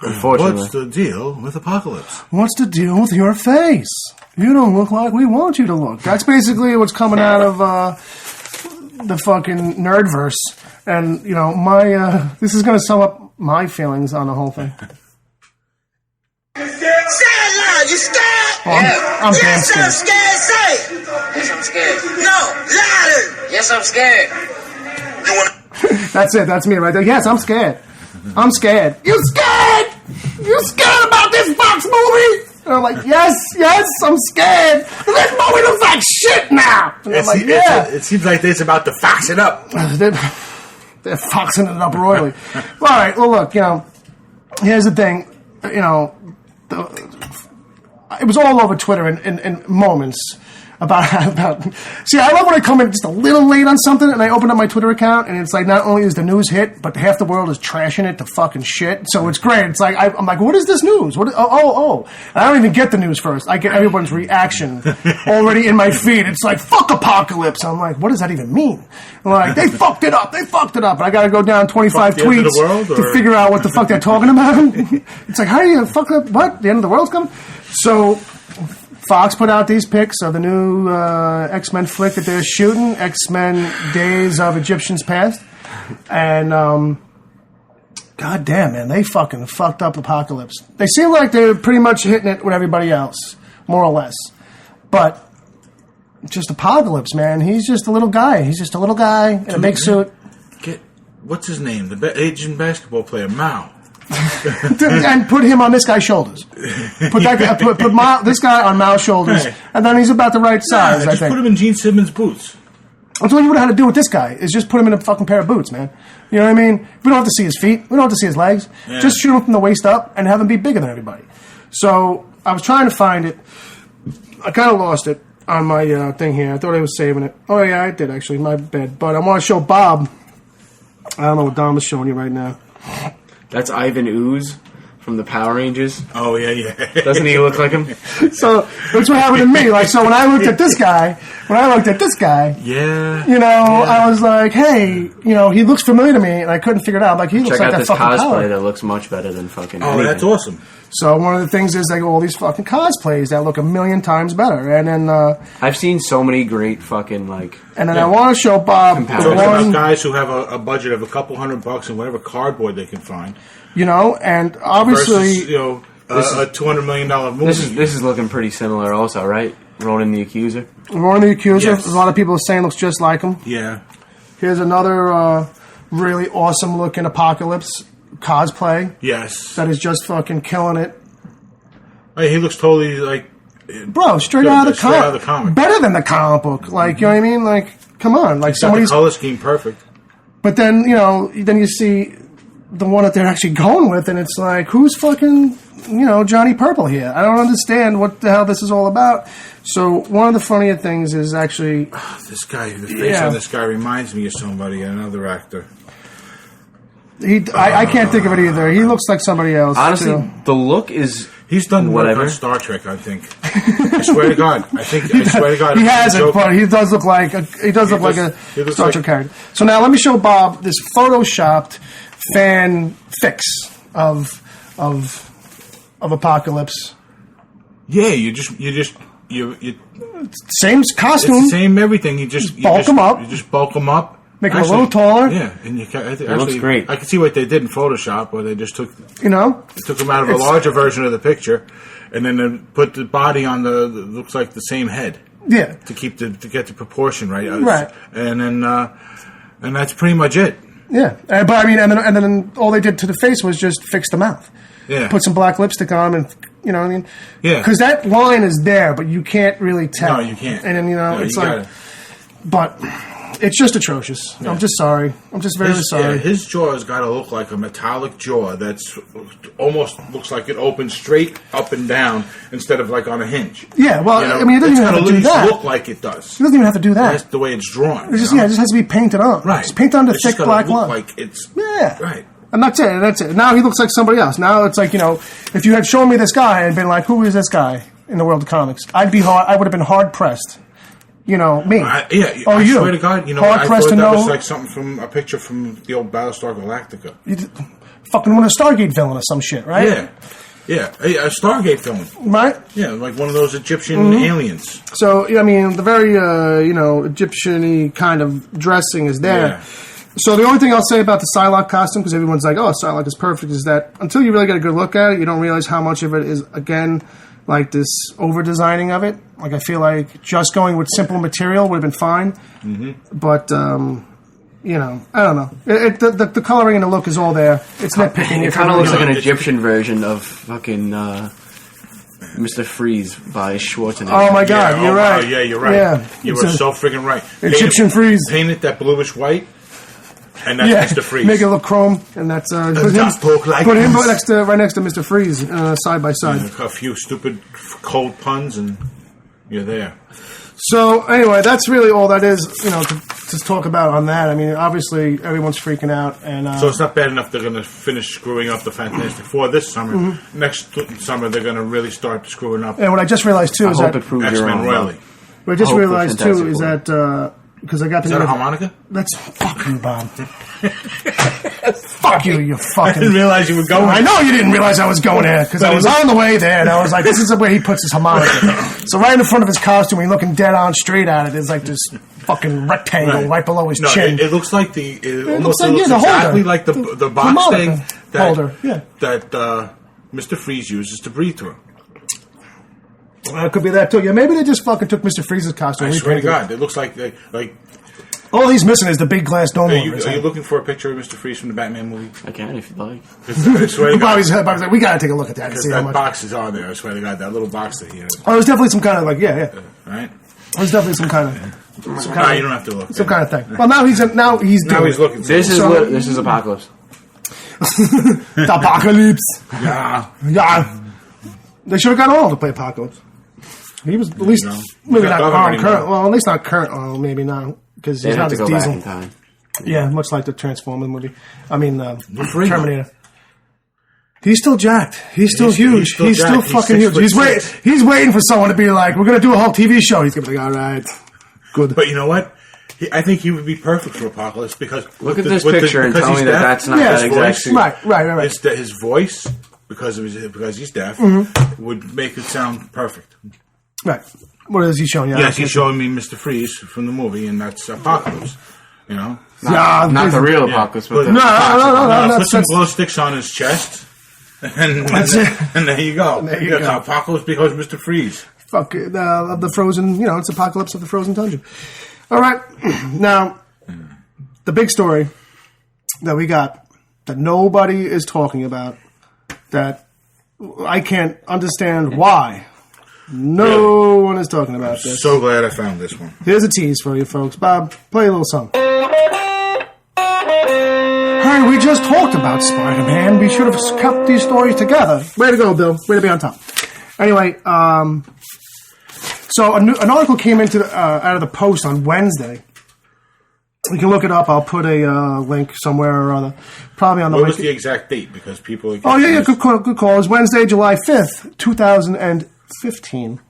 Unfortunately. What's the deal with Apocalypse? What's the deal with your face? You don't look like we want you to look. That's basically what's coming out of the fucking nerdverse. And, you know, this is going to sum up my feelings on the whole thing. Say it loud, you scared? I'm damn scared. Yes, I'm scared, say it. Yes, I'm scared. No, louder. Yes, I'm scared. That's it, that's me right there. Yes, I'm scared. I'm scared. You scared? You scared about this Fox movie? And I'm like, yes, I'm scared. This movie looks like shit now. And I'm like, yeah. It seems like it's about to fox it up. They're foxing it up royally. All right, well, look, you know, here's the thing. You know, it was all over Twitter in moments about. See, I love when I come in just a little late on something and I open up my Twitter account and it's like not only is the news hit, but half the world is trashing it to fucking shit. So it's great. It's like I'm like, what is this news? And I don't even get the news first. I get everyone's reaction already in my feed. It's like fuck Apocalypse. I'm like, what does that even mean? I'm like, they fucked it up. And I got to go down 25 tweets to figure out what the fuck they're talking about. It's like, how do you fuck up? What? The end of the world's coming? So Fox put out these pics of the new X-Men flick that they're shooting, X-Men Days of Egyptians Past. And, god damn, man, they fucking fucked up Apocalypse. They seem like they're pretty much hitting it with everybody else, more or less. But just Apocalypse, man, he's just a little guy. He's just a little guy in a big suit. What's his name? The Asian basketball player, Mao. And put him on this guy's shoulders. Put this guy on Mao's shoulders, right. And then he's about the right size. Just put him in Gene Simmons' boots. That's what you would have had to do with this guy. Is just put him in a fucking pair of boots, man. You know what I mean? We don't have to see his feet. We don't have to see his legs. Yeah. Just shoot him from the waist up and have him be bigger than everybody. So I was trying to find it. I kind of lost it on my thing here. I thought I was saving it. Oh yeah, I did actually. My bad. But I want to show Bob. I don't know what Dom is showing you right now. That's Ivan Ooze from the Power Rangers. Oh, yeah. Doesn't he look like him? So, that's what happened to me. Like, so when I looked at this guy, yeah, you know, I was like, hey, you know, he looks familiar to me, and I couldn't figure it out. Like, he looks like that fucking cosplay Power. That looks much better than fucking anything. That's awesome. So one of the things is they go all these fucking cosplays that look a million times better, and then I've seen so many great fucking like. And then I want to show Bob about guys who have a budget of $200 and whatever cardboard they can find. You know, and obviously, versus, you know, a $200 million movie. This is looking pretty similar, also, right? Ronan the Accuser. Ronan the Accuser. Yes. A lot of people are saying looks just like him. Yeah. Here's another really awesome looking Apocalypse cosplay. Yes. That is just fucking killing it. Hey, he looks totally like... Bro, straight out of the comic. Better than the comic book. Like, you know what I mean? Like, come on. Like, somebody's... the color scheme perfect. But then, then you see the one that they're actually going with, and it's like, who's fucking, Johnny Purple here? I don't understand what the hell this is all about. So, one of the funnier things is actually... this guy, the face on this guy reminds me of somebody, another actor. I can't think of it either. He looks like somebody else. Honestly, the look is... He's done work on Star Trek, I think. I swear to God. I swear to God. He hasn't, but he does look like a Star Trek character. So now let me show Bob this photoshopped fan fix of Apocalypse. Yeah, you same costume, it's the same everything. You just bulk them up. You just bulk them up. Make it a little taller. Yeah, and it looks great. I can see what they did in Photoshop, where they just took they took them out of a larger version of the picture, and then they put the body on the looks like the same head. Yeah, to get the proportion right. Right, and then and that's pretty much it. Yeah, but I mean, and then all they did to the face was just fix the mouth. Yeah, put some black lipstick on him, and you know what I mean. Yeah, because that line is there, but you can't really tell. No, you can't. And then it's like, but. It's just atrocious. Yeah. I'm just sorry. I'm just very sorry. Yeah, his jaw has got to look like a metallic jaw that's almost looks like it opens straight up and down instead of like on a hinge. Yeah, well, I mean, it doesn't even have to do that. Look like it does. It doesn't even have to do that. That's the way it's drawn. It just has to be painted on. Right. Just paint on the thick black line. Like it's right. And that's it. Now he looks like somebody else. Now it's like, if you had shown me this guy and been like, who is this guy in the world of comics? I would have been hard pressed. Me. I swear to God, I thought that was like something from a picture from the old Battlestar Galactica. Fucking one of the Stargate villain or some shit, right? Yeah. A Stargate villain. Right? Yeah, like one of those Egyptian aliens. So, I mean, the very, Egyptian-y kind of dressing is there. Yeah. So the only thing I'll say about the Psylocke costume, because everyone's like, oh, Psylocke is perfect, is that until you really get a good look at it, you don't realize how much of it is, again... like this over-designing of it. Like, I feel like just going with simple material would have been fine. Mm-hmm. But, I don't know. The coloring and the look is all there. It's nitpicking. It kind of looks like an Egyptian version of fucking Mr. Freeze by Schwarzenegger. Oh, my God. You're right. Oh, yeah, you're right. Yeah. You were so freaking right. Egyptian Freeze. Paint it that bluish white. And that's Mr. Freeze. Make it look chrome, and that's put him right next to Mr. Freeze, side by side. A few stupid cold puns, and you're there. So anyway, that's really all that is, to talk about on that. I mean, obviously everyone's freaking out, and so it's not bad enough they're going to finish screwing up the Fantastic Four this summer. Mm-hmm. Next summer they're going to really start screwing up. And what I just realized too is that X-Men Royally. What I just realized too is that. Because I got Is that a harmonica? That's fucking Bob. Fuck you, you fucking... I didn't realize you were going. I know you didn't realize I was going there, because I was on the way there, and I was like, this is the way he puts his harmonica. So right in front of his costume, he's looking dead on straight at it, there's like this fucking rectangle right below his chin. It looks like it looks exactly like the box thing that Mr. Freeze uses to breathe through. Well, it could be that too. Yeah, maybe they just fucking took Mr. Freeze's costume. I swear to God, it looks like all he's missing is the big glass dome. Are you looking for a picture of Mr. Freeze from the Batman movie? I can if you'd like. I swear to God. Bobby's like, we gotta take a look at that. Because that box is on there. I swear to God, that little box that he has. Oh, it was definitely some kind of right. Right. It was definitely some kind of. You don't have to look. Some kind of thing. Well, now he's looking. This is Apocalypse. The Apocalypse. Yeah. They should have got Arnold to play Apocalypse. He was at least maybe not current. Well, at least not current Arnold. Maybe not because he's not as Diesel. Back in time. Yeah, much like the Transformers movie. I mean, Terminator. He's still jacked. He's still huge. He's still fucking huge. He's waiting for someone to be like, "We're going to do a whole TV show." He's going to be like, "All right, good." But you know what? I think he would be perfect for Apocalypse because look at this picture and tell me that's not that exactly right. His voice, because he's deaf, would make it sound perfect. Right. What is he showing you? Yes, he's showing me Mr. Freeze from the movie, and that's Apocalypse. Not the real Apocalypse, but no. Put some glow sticks on his chest, That's it. And there you go. There you go. Apocalypse becomes Mr. Freeze. Fuck of the frozen, it's apocalypse of the frozen tundra. All right. Now, the big story that we got that nobody is talking about, that I can't understand why no one is talking about this. So glad I found this one. Here's a tease for you folks. Bob, play a little song. Hey, we just talked about Spider-Man. We should have kept these stories together. Way to go, Bill. Way to be on top. Anyway, so an article came into out of the Post on Wednesday. You can look it up. I'll put a link somewhere or other. Probably on the. What was the exact date? Because people. Oh yeah, good call. Good call. It was Wednesday, July 5th, 2015.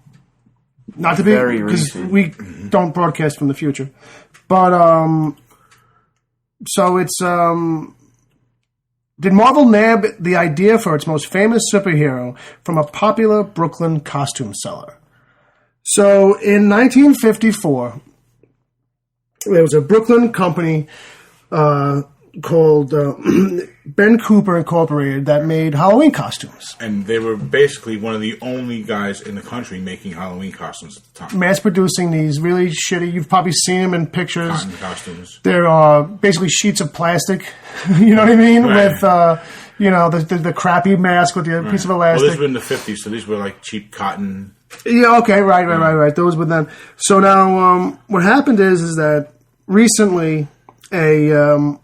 Not to be Very because recent. we don't broadcast from the future, but so it's did Marvel nab the idea for its most famous superhero from a popular Brooklyn costume seller? So in 1954, there was a Brooklyn company called Ben Cooper Incorporated that made Halloween costumes. And they were basically one of the only guys in the country making Halloween costumes at the time. Mass producing these really shitty, you've probably seen them in pictures. Cotton costumes. They're basically sheets of plastic, you know what I mean? Right. With, the crappy mask with the piece of elastic. Well, this was in the 50s, so these were like cheap cotton. Yeah, okay, right. Those were them. So now, what happened is that recently a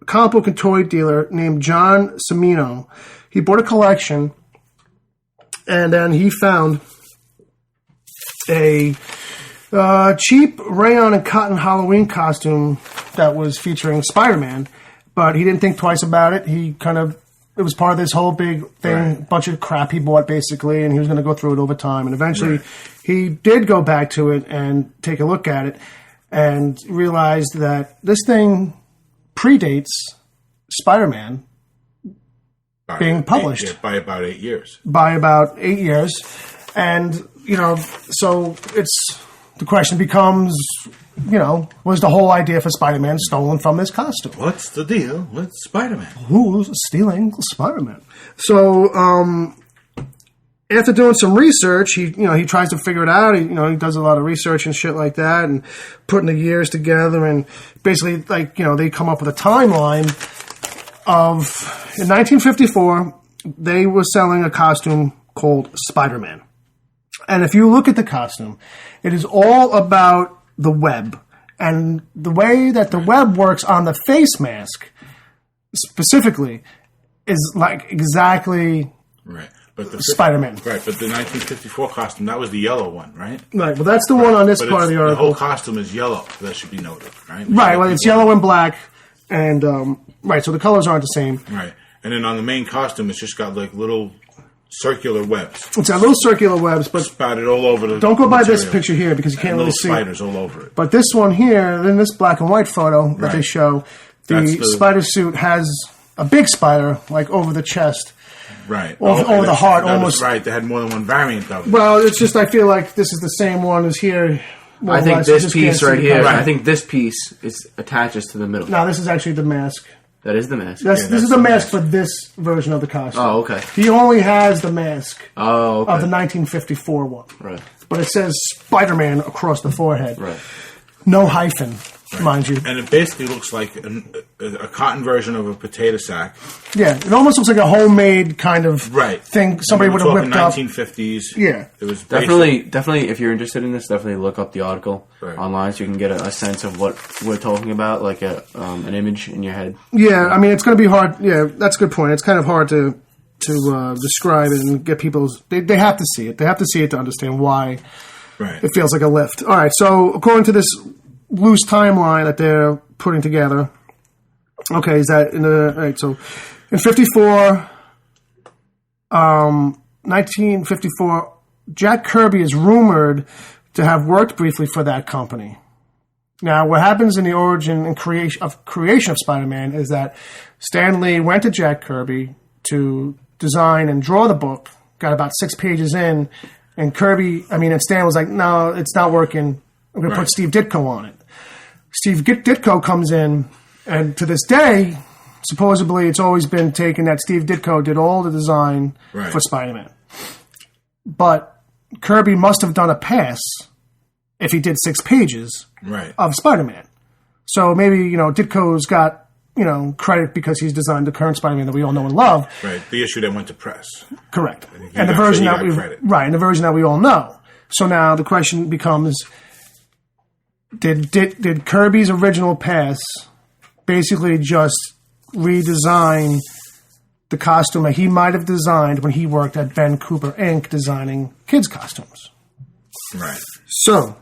comic book and toy dealer named John Cimino, he bought a collection, and then he found a cheap rayon and cotton Halloween costume that was featuring Spider-Man, but he didn't think twice about it. It was part of this whole big thing, Right. bunch of crap he bought basically, and he was going to go through it over time. And eventually he did go back to it and take a look at it and realized that this thing predates Spider-Man being published. By about 8 years. By about 8 years. And, so the question becomes, was the whole idea for Spider-Man stolen from this costume? What's the deal with Spider-Man? Who's stealing Spider-Man? So, after doing some research, he tries to figure it out. He does a lot of research and shit like that, and putting the years together, and basically, they come up with a timeline of, in 1954, they were selling a costume called Spider-Man. And if you look at the costume, it is all about the web. And the way that the web works on the face mask, specifically, is like exactly Right. But the Spider-Man. Right, but the 1954 costume, that was the yellow one, right? Right, well, that's the one on this But part of the the article. whole costume is yellow, so that should be noted, right? Right, well, it's yellow and black, and, so the colors aren't the same. Right. And then on the main costume, it's just got like little circular webs. It's got little circular webs, but spotted all over the don't go by this material. picture here because you can't And really little see spiders all over it. But this one here, in this black and white photo that they Right. show, the spider suit has a big spider, like over the chest. Right. Over the heart, almost. Right, they had more than one variant of it. Well, it's just, I feel like this is the same one as here. More I or think less. You this just piece can't see right the here, color. I think this piece attaches to the middle. No, this is actually the mask. That is the mask. This is the mask for this version of the costume. Oh, okay. He only has the mask Oh, okay. of the 1954 one. Right. But it says Spider-Man across the forehead. Right. No hyphen, mind you. And it basically looks like a cotton version of a potato sack. Yeah, it almost looks like a homemade kind of thing somebody would have whipped up. 1950s. Yeah. It was Definitely, if you're interested in this, definitely look up the article Right. online so you can get a sense of what we're talking about, like an image in your head. Yeah, I mean, it's going to be hard. Yeah, that's a good point. It's kind of hard to describe it and get people's... They have to see it. They have to see it to understand why it feels like a lift. All right, so according to this loose timeline that they're putting together, okay, is that in the... All right, so in 1954, Jack Kirby is rumored to have worked briefly for that company. Now, what happens in the origin and creation of Spider-Man is that Stan Lee went to Jack Kirby to design and draw the book, got about 6 pages in, and Stan was like, no, it's not working. I'm going to put Steve Ditko on it. Steve Ditko comes in, and to this day, supposedly it's always been taken that Steve Ditko did all the design for Spider-Man. But Kirby must have done a pass if he did 6 pages of Spider-Man. So maybe, Ditko's got, credit because he's designed the current Spider-Man that we all know and love. Right, the issue that went to press. Correct. And the version that we all know. So now the question becomes, did Kirby's original pass basically just redesign the costume that he might have designed when he worked at Ben Cooper Inc. designing kids' costumes? Right. So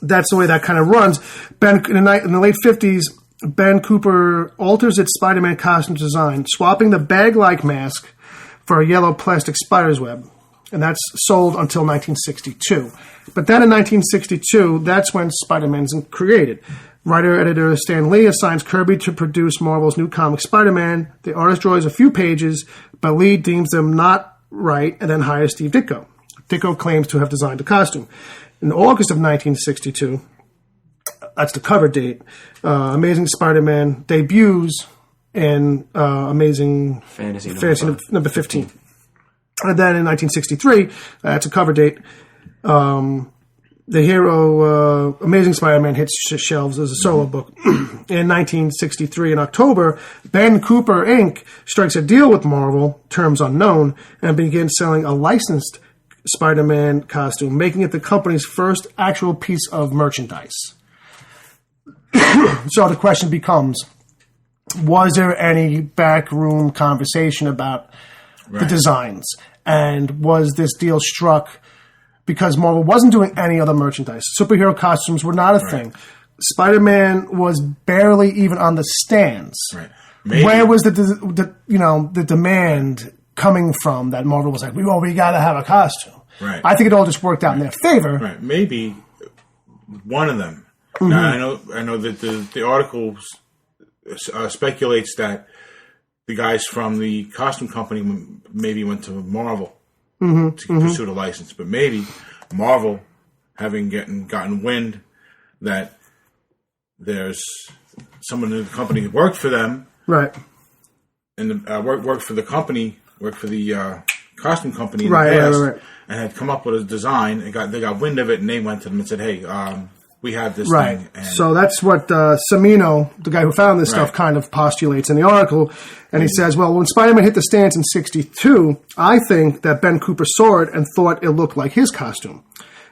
that's the way that kind of runs. In the late 50s, Ben Cooper alters its Spider-Man costume design, swapping the bag-like mask for a yellow plastic spider's web. And that's sold until 1962. But then in 1962, that's when Spider-Man's created. Writer-editor Stan Lee assigns Kirby to produce Marvel's new comic Spider-Man. The artist draws a few pages, but Lee deems them not right and then hires Steve Ditko. Ditko claims to have designed the costume. In August of 1962, that's the cover date, Amazing Spider-Man debuts in Amazing Fantasy number 15. And then in 1963, that's a cover date, the hero Amazing Spider-Man hits shelves as a solo book. In 1963, in October, Ben Cooper Inc. strikes a deal with Marvel, terms unknown, and begins selling a licensed Spider-Man costume, making it the company's first actual piece of merchandise. So the question becomes, was there any backroom conversation about the designs? And was this deal struck because Marvel wasn't doing any other merchandise? Superhero costumes were not a thing. Spider-Man was barely even on the stands. Right. Where was the demand coming from that Marvel was like, we got to have a costume? Right. I think it all just worked out in their favor. Right. Maybe one of them. Mm-hmm. Now, I know that the article speculates that the guys from the costume company maybe went to Marvel to pursue the license, but maybe Marvel, having gotten wind that there's someone in the company who worked for them, right, and worked for the company, worked for the costume company in the past, and had come up with a design, and they got wind of it, and they went to them and said, "Hey, we have this thing." And so that's what Cimino, the guy who found this stuff, kind of postulates in the article. And he says, well, when Spider-Man hit the stands in 1962, I think that Ben Cooper saw it and thought it looked like his costume.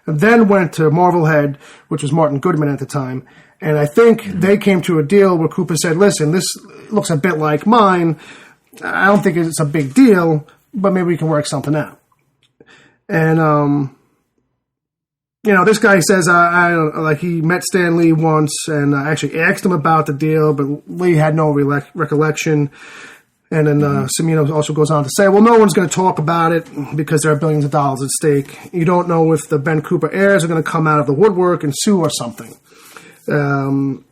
And then went to Marvel Head, which was Martin Goodman at the time. And I think they came to a deal where Cooper said, listen, this looks a bit like mine. I don't think it's a big deal, but maybe we can work something out. And, this guy says, he met Stan Lee once and actually asked him about the deal, but Lee had no recollection. And then Cimino also goes on to say, well, no one's going to talk about it because there are billions of dollars at stake. You don't know if the Ben Cooper heirs are going to come out of the woodwork and sue or something. Then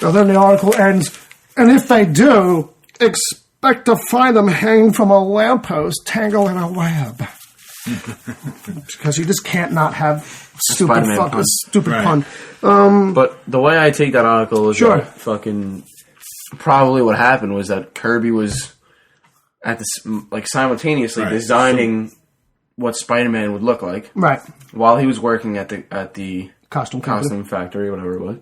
the article ends, and if they do, expect to find them hanging from a lamppost tangled in a web. Because you just can't not have stupid pun. But the way I take that article is that fucking probably what happened was that Kirby was at this simultaneously designing what Spider-Man would look like, while he was working at the costume factory, whatever it was.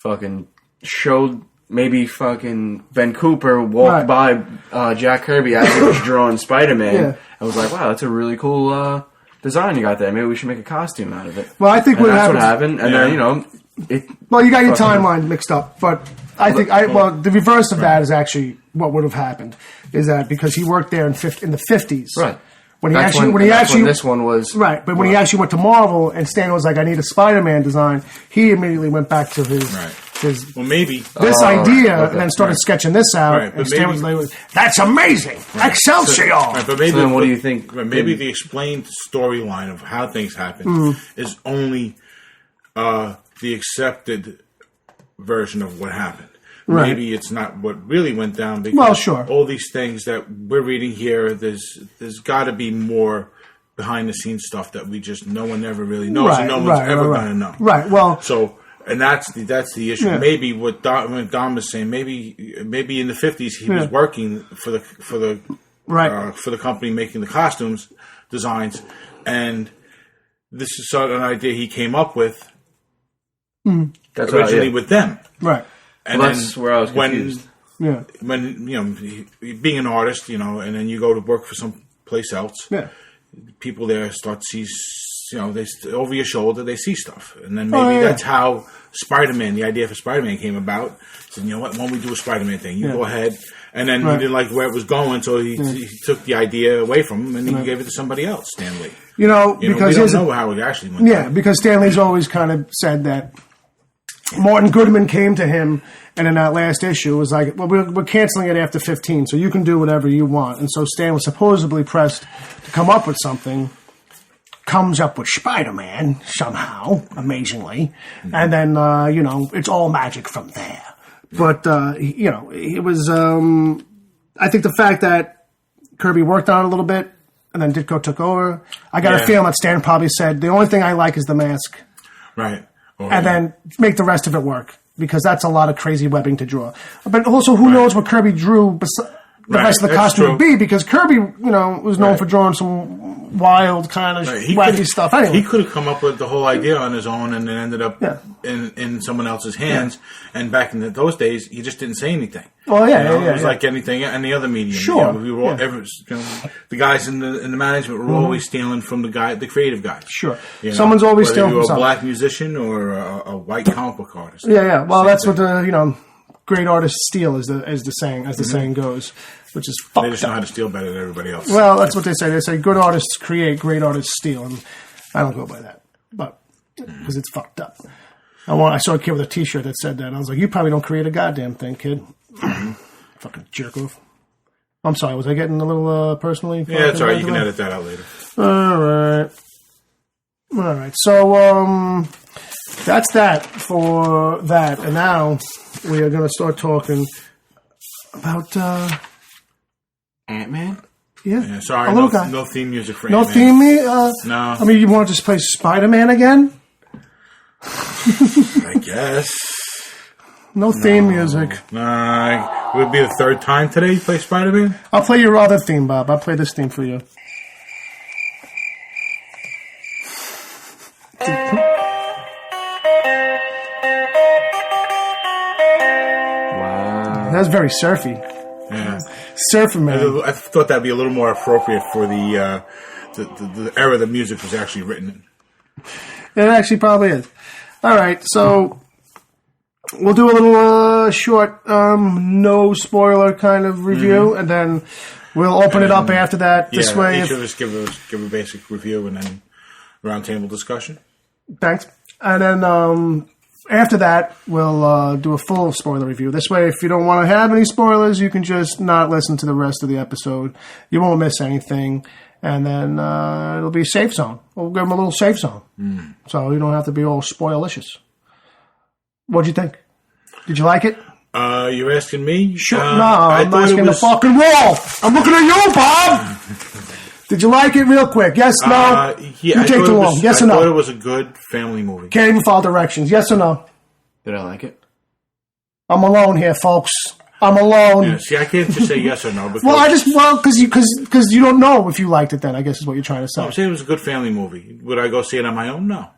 Fucking showed. Maybe fucking Ben Cooper walked by Jack Kirby as he was drawing Spider-Man and was like, wow, that's a really cool design you got there. Maybe we should make a costume out of it. Well, I think that's what happened. And then, you got your timeline mixed up. But I think, the reverse of that is actually what would have happened. Is that because he worked there in the 50s. Right. When this one was... Right, but when he actually went to Marvel and Stan was like, I need a Spider-Man design, he immediately went back to his idea and then started sketching this out. And Stan was like, that's amazing! Excelsior! But maybe, so then what do you think? Maybe the explained storyline of how things happen is only the accepted version of what happened. Right. Maybe it's not what really went down because all these things that we're reading here, there's got to be more behind the scenes stuff that no one ever really knows, and no one's ever going to know. Right. Well, so And that's the issue. Yeah. Maybe what Dom was saying. Maybe in the 50s he was working for the company making the costumes designs, and this is sort of an idea he came up with originally with them. Right. And that's where I was confused. When being an artist, and then you go to work for some place else. Yeah. People there start to see. They over your shoulder, they see stuff. And then maybe that's how Spider-Man, the idea for Spider-Man came about. So, you know what, when we do a Spider-Man thing, you go ahead. And then he didn't like where it was going, so he took the idea away from him and he gave it to somebody else, Stan Lee. Because we don't know how it actually went. Yeah, because Stan Lee's always kind of said that Martin Goodman came to him, and in that last issue was like, well, we're canceling it after 15, so you can do whatever you want. And so Stan was supposedly pressed to come up with something. Comes up with Spider-Man somehow, amazingly, and then it's all magic from there. But it was. I think the fact that Kirby worked on it a little bit, and then Ditko took over. I got a feeling that Stan probably said the only thing I like is the mask, right? Then make the rest of it work, because that's a lot of crazy webbing to draw. But also, who knows what Kirby drew? The rest of the costume would be, because Kirby, was known for drawing some wild kind of wacky stuff. Anyway. He could have come up with the whole idea on his own, and then ended up in someone else's hands. Yeah. And back in those days, he just didn't say anything. Well, it was like anything, any other medium. Sure, we were all, the guys in the management were always stealing from the creative guys. Sure, someone's always stealing from whether something. A black musician or a white comic book artist. Yeah. Well, that's what the great artists steal, as the saying goes. Which is fucked up. They just know how to steal better than everybody else. Well, that's what they say. They say good artists create, great artists steal, and I don't go by that, but because it's fucked up. I saw a kid with a T-shirt that said that, and I was like, "You probably don't create a goddamn thing, kid." Fucking jerk off. I'm sorry. Was I getting a little personally? Yeah, it's all right. You can edit that out later. All right. So that's that for that, and now we are going to start talking about. Ant-Man? Yeah, sorry, no theme music for Ant-Man. No theme? No. I mean, you want to just play Spider-Man again? I guess. No theme music. Nah, it would be the third time today you play Spider-Man? I'll play your other theme, Bob. I'll play this theme for you. Wow. That's very surfy. Yeah. Surfing Man. I thought that'd be a little more appropriate for the era the music was actually written in. It actually probably is. All right, so we'll do a little short, no spoiler kind of review, and then we'll open it up after that. This way, you should just give a basic review and then roundtable discussion. Thanks, and then. After that, we'll do a full spoiler review. This way, if you don't want to have any spoilers, you can just not listen to the rest of the episode. You won't miss anything. And then it'll be a safe zone. We'll give them a little safe zone. So you don't have to be all spoilicious. What'd you think? Did you like it? You're asking me? Sure. No, I'm asking the fucking wall. I'm looking at you, Bob! Did you like it real quick? Yes, no? Yeah, you take too long. Yes or no? I thought it was a good family movie. Can't even follow directions. Yes or no? Did I like it? I'm alone here, folks. I'm alone. Yeah, see, I can't just say yes or no. Because you don't know if you liked it then, I guess is what you're trying to say. I'm saying it was a good family movie. Would I go see it on my own? No.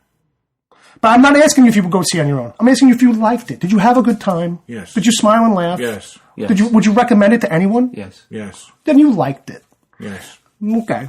But I'm not asking you if you would go see it on your own. I'm asking you if you liked it. Did you have a good time? Yes. Did you smile and laugh? Yes. Would you recommend it to anyone? Yes. Yes. Then you liked it. Yes. Okay.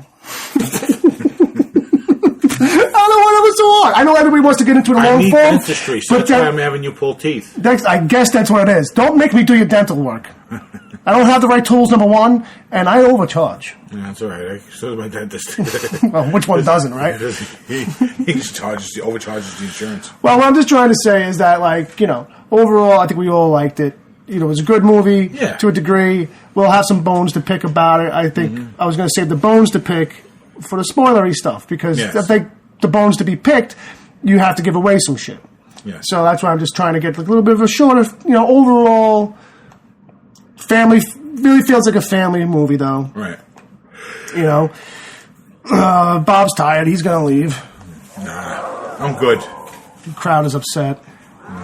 I don't know what it was so hard. I know everybody wants to get into it alone. I need dentistry, so that's why I'm having you pull teeth. I guess that's what it is. Don't make me do your dental work. I don't have the right tools, number one, and I overcharge. Yeah, that's all right. So does my dentist. Well, which one doesn't, right? He just overcharges the insurance. Well, what I'm just trying to say is that, overall, I think we all liked it. It was a good movie to a degree. We'll have some bones to pick about it. I think I was going to save the bones to pick for the spoilery stuff, because I think the bones to be picked, you have to give away some shit. Yes. So that's why I'm just trying to get a little bit of a shorter, overall family. Really feels like a family movie, though. Right. Bob's tired. He's going to leave. Nah, I'm good. The crowd is upset. Nah,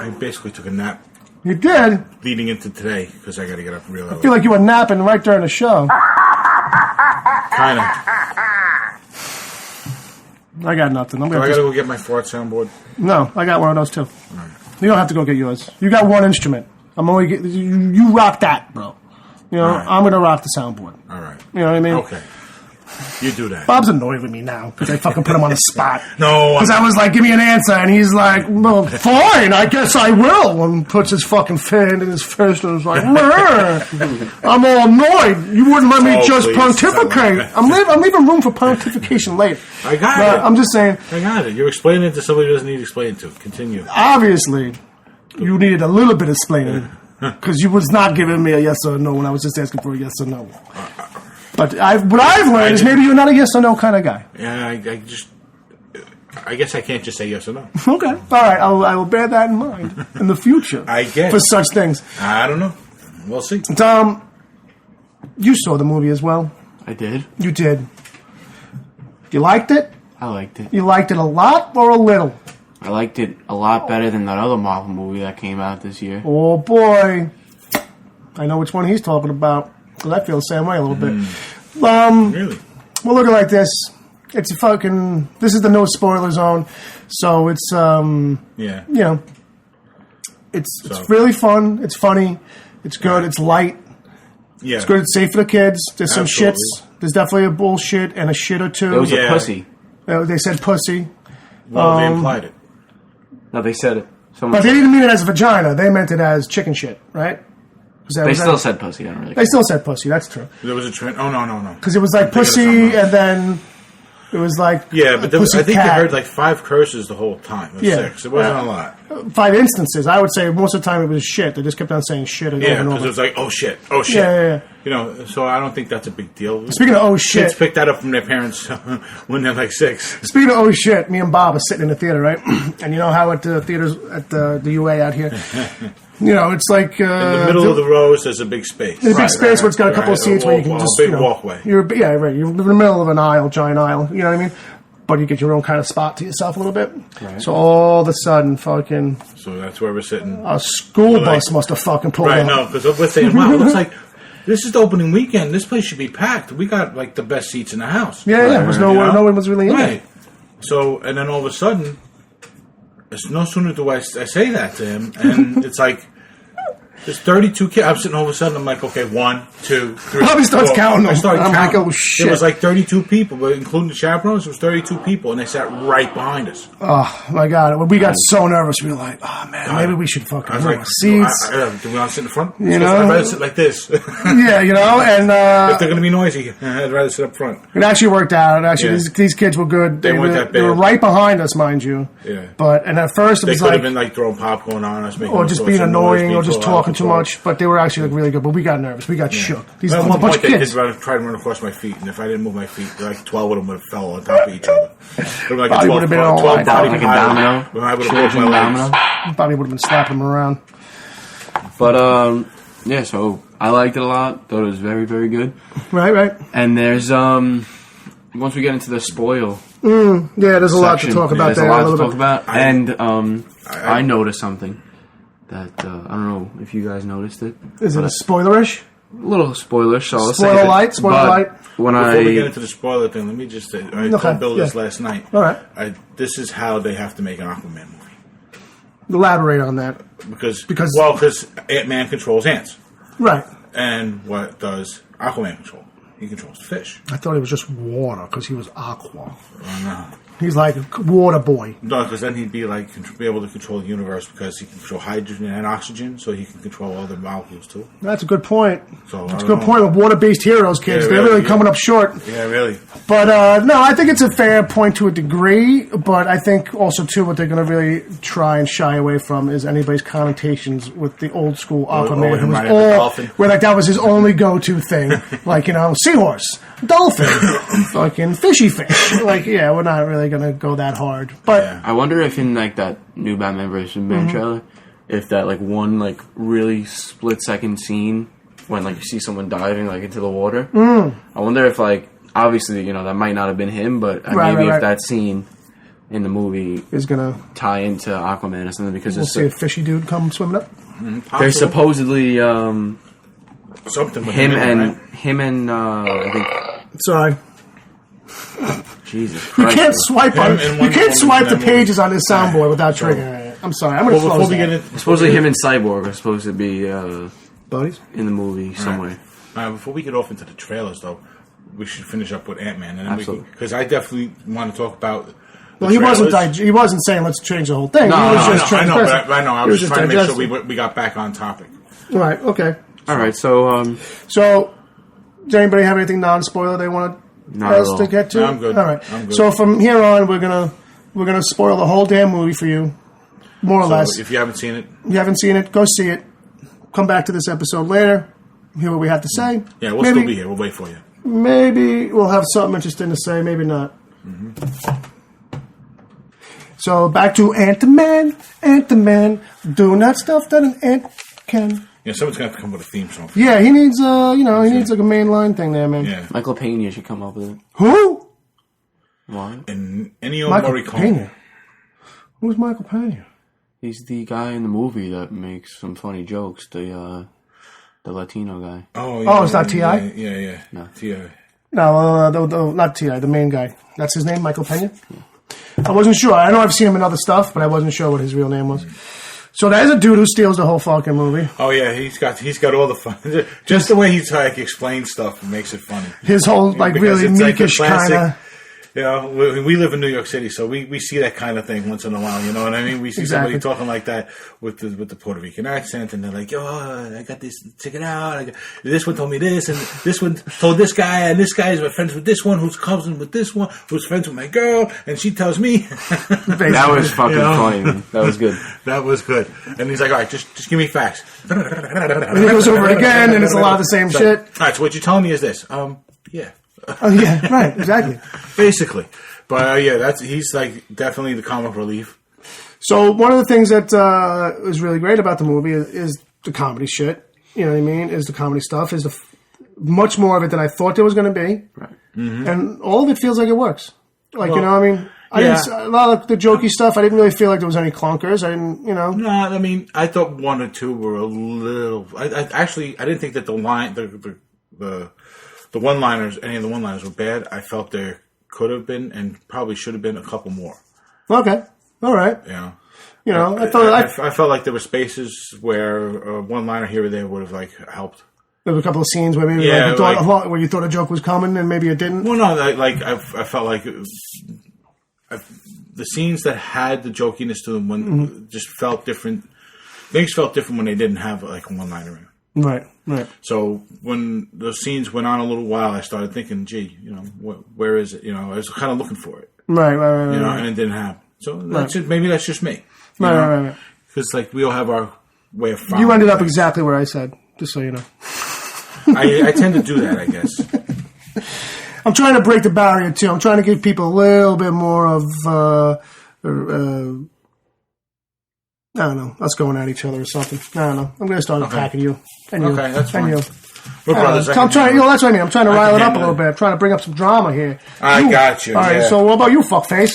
I basically took a nap. You did? Leading into today, because I got to get up real early. I feel like you were napping right during the show. Kind of. I got nothing. I got to go get my fart soundboard? No, I got one of those too. Right. You don't have to go get yours. You got one instrument. You rock that, bro. You know, right. I'm going to rock the soundboard. All right. You know what I mean? Okay. You do that. Bob's annoyed with me now because I fucking put him on the spot. No. Because I was like, give me an answer. And he's like, well, fine, I guess I will. And puts his fucking fan in his fist and is like, I'm all annoyed. You wouldn't let me just pontificate. I'm leaving room for pontification later. I got it. I'm just saying. I got it. You're explaining it to somebody who doesn't need explained to. Continue. Obviously, you needed a little bit of explaining. Because you was not giving me a yes or no when I was just asking for a yes or no. But what I've learned is maybe you're not a yes or no kind of guy. Yeah, I guess I can't just say yes or no. Okay, all right. I will bear that in mind in the future. I guess for such things. I don't know. We'll see. Tom, you saw the movie as well. I did. You did. You liked it? I liked it. You liked it a lot or a little? I liked it a lot better than that other Marvel movie that came out this year. Oh boy, I know which one he's talking about. Because I feel the same way a little bit. Really? Well, look at it like this. It's this is the no spoiler zone. So it's, yeah. You know, it's really fun. It's funny. It's good. It's light. Yeah. It's good. It's safe for the kids. There's some shits. There's definitely a bullshit and a shit or two. There was a pussy. They said pussy. Well, they implied it. No, they said it. But they didn't mean it as a vagina. They meant it as chicken shit, right? They still said pussy. I don't really care. They still said pussy. That's true. There was a trend. Oh, no. Because it was like pussy, and then it was like but I think you heard like 5 curses the whole time. 6. It wasn't a lot. 5 instances. I would say most of the time it was shit. They just kept on saying shit over and over. Because it was like, oh shit. Yeah. You know, so I don't think that's a big deal. Speaking of oh shit. Kids pick that up from their parents when they're like 6. Speaking of oh shit, me and Bob are sitting in the theater, right? And you know how at the theaters, at the UA out here, you know, it's like... in the middle of the rows, there's a big space. There's a big space where it's got a couple of seats where you can just... A big walkway. You're in the middle of an aisle, giant aisle, you know what I mean? But you get your own kind of spot to yourself a little bit. Right. So all of a sudden, fucking... So that's where we're sitting. A school bus must have fucking pulled up. Right, no, because we're saying, wow, it looks like... This is the opening weekend. This place should be packed. We got, like, the best seats in the house. Yeah. No one was really in there. So, and then all of a sudden, no sooner do I say that to him, and it's like... There's 32 kids. I'm sitting all of a sudden. I'm like, okay, 1, 2, 3. Bobby starts counting them. I started counting. Like, oh shit! It was like 32 people, but including the chaperones, it was 32 people, and they sat right behind us. Oh my god! When we got so nervous, we were like, "Oh man, maybe we should fucking move our seats." Do we want to sit in the front? You know, I'd rather sit like this. Yeah, you know, and if they're going to be noisy, I'd rather sit up front. It actually worked out. These kids were good. They weren't that bad. They were right behind us, mind you. Yeah. But at first it was they could have been like throwing popcorn on us, or just being annoying, or just talking too much. But they were actually like really good, but we got nervous. We got shook. These at a one bunch point, of they kids. did try to run across my feet, and if I didn't move my feet, like 12 of them would have fell on top of each other. Like Bobby would have been all 12 body like a domino. I would have broke my legs. Bobby would have been slapping them around. But yeah, so I liked it a lot. Thought it was very, very good. Right. And there's once we get into the spoil. There's a lot to talk about. There's a lot to talk about, and I noticed something. That I don't know if you guys noticed it. Is it a spoilerish? A little spoilerish. So spoiler light. Before we get into the spoiler thing, let me just say, I told Bill this last night. All right. This is how they have to make an Aquaman movie. Elaborate on that. Because Ant-Man controls ants. Right. And what does Aquaman control? He controls the fish. I thought he was just water because he was aqua. Oh, no. He's like a water boy. No, because then he'd be able to control the universe because he can control hydrogen and oxygen, so he can control all the molecules too. That's a good point. So that's a good point with water-based heroes, kids. They're really coming up short. Yeah, really. But no, I think it's a fair point to a degree. But I think also too what they're going to really try and shy away from is anybody's connotations with the old school Aquaman, who was where like that was his only go-to thing, like seahorse, dolphin, fucking fishy fish. Like we're not really going to go that hard. But I wonder if in like that new Batman vs. Superman trailer, if that like one like really split-second scene when like you see someone diving like into the water, I wonder if like obviously that might not have been him, but maybe if that scene in the movie is gonna tie into Aquaman or something because we'll see a fishy dude come swimming up. There's supposedly something with him and I think. Sorry. Jesus You Christ. can't swipe the pages on this soundboard without triggering it. I'm sorry. I'm going to close that. Supposedly him and Cyborg are supposed to be buddies in the movie somewhere. Before we get off into the trailers, though, we should finish up with Ant-Man. Absolutely. Because I definitely want to talk about... Well, he wasn't saying let's change the whole thing. No, I know. I was just trying to make sure we got back on topic. Right, okay. All right, so... So, does anybody have anything non-spoiler they want else to get to? No, I'm good. All right. I'm good. So from here on, we're gonna spoil the whole damn movie for you, more or less. If you haven't seen it, go see it. Come back to this episode later. Hear what we have to say. Yeah, we'll still be here. We'll wait for you. Maybe we'll have something interesting to say. Maybe not. Mm-hmm. So back to Ant-Man. Ant-Man doing that stuff that an ant can. Yeah, someone's gonna have to come with a theme song. Yeah, he needs he needs like a main line thing there, man. Yeah. Michael Pena should come up with it. Who? Why? And Ennio Michael Morricone. Pena. Who's Michael Pena? He's the guy in the movie that makes some funny jokes. The Latino guy. Oh, yeah, it's not T.I.? Yeah. No. T.I. No, not T.I., the main guy. That's his name, Michael Pena? Yeah. I wasn't sure. I know I've seen him in other stuff, but I wasn't sure what his real name was. So there's a dude who steals the whole fucking movie. Oh yeah, he's got all the fun. Just the way he explains stuff makes it funny. His whole really meekish kind of. You know, we live in New York City, so we see that kind of thing once in a while. You know what I mean? We see somebody talking like that with the Puerto Rican accent, and they're like, "Oh, I got this. Check it out. This one told me this, and this one told this guy, and this guy is friends with this one, who's cousin with this one, who's friends with my girl, and she tells me." That was fucking funny. Man. That was good. That was good. And he's like, "All right, just give me facts." And he goes over again, and it's a lot of the same shit. All right, so what you're telling me is this. Yeah. Oh yeah, right, exactly. Basically, but he's like definitely the comic relief. So one of the things that is really great about the movie is the comedy shit. You know what I mean? Is the comedy stuff is much more of it than I thought there was going to be, right? Mm-hmm. And all of it feels like it works. Like you know what I mean? A lot of the jokey stuff. I didn't really feel like there was any clunkers. I didn't, you know. No, I mean I thought one or two were a little. I didn't think that the one-liners, any of the one-liners were bad. I felt there could have been and probably should have been a couple more. Okay. All right. Yeah. You know, I felt like there were spaces where one-liner here or there would have like helped. There were a couple of scenes where maybe where you thought a joke was coming and maybe it didn't. Well, no, I felt like the scenes that had the jokiness to them just felt different. Things felt different when they didn't have like a one-liner in it. Right. So when those scenes went on a little while, I started thinking, gee, you know, where is it? You know, I was kind of looking for it. Right. You know, and it didn't happen. So maybe that's just me. Right. Because like we all have our way of finding you ended up exactly where I said, just so you know. I tend to do that, I guess. I'm trying to break the barrier too. I'm trying to give people a little bit more of I don't know, us going at each other or something. I don't know. I'm going to start attacking you. And you. Okay, that's fine. And you. We're brothers. I'm trying. That's what I mean. I'm trying to rile it up a little bit. I'm trying to bring up some drama here. I got you. All right. Yeah. So what about you, fuckface?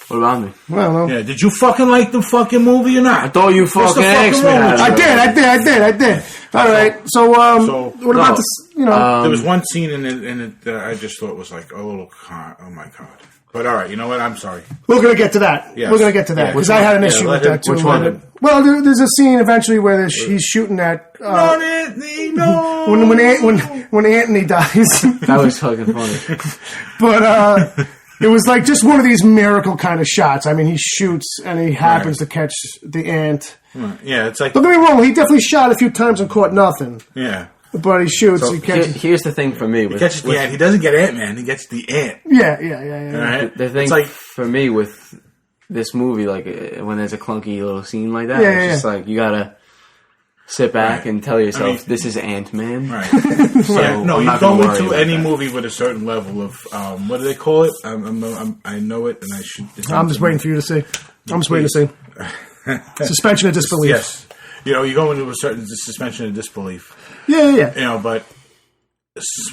What about me? I don't know. Yeah. Did you fucking like the fucking movie or not? I thought you fucking asked me. I did. All right. So what about this? You know, there was one scene in it that I just thought was like a little. Oh my god. But all right, you know what? I'm sorry. We're going to get to that. Yes. We're going to get to that because I had an issue with that too. Which one? Well, there's a scene eventually where he's shooting at. No, Anthony, no. When Anthony dies. That was fucking funny. But it was like just one of these miracle kind of shots. I mean, he shoots and he happens to catch the ant. Yeah, it's like. Don't get me wrong. He definitely shot a few times and caught nothing. Yeah. But he shoots. So he catches. Here's the thing for me. He catches the ant. He doesn't get Ant-Man. He gets the ant. Yeah. All right? The thing for me with this movie, like when there's a clunky little scene like that, it's just like you gotta sit back and tell yourself this is Ant-Man. Right. So no, you go into any movie with a certain level of what do they call it? I know it, and I should. I'm just waiting for you to see. I'm just waiting to see. Suspension of disbelief. Yes. You know, you go into a certain suspension of disbelief. Yeah. You know, but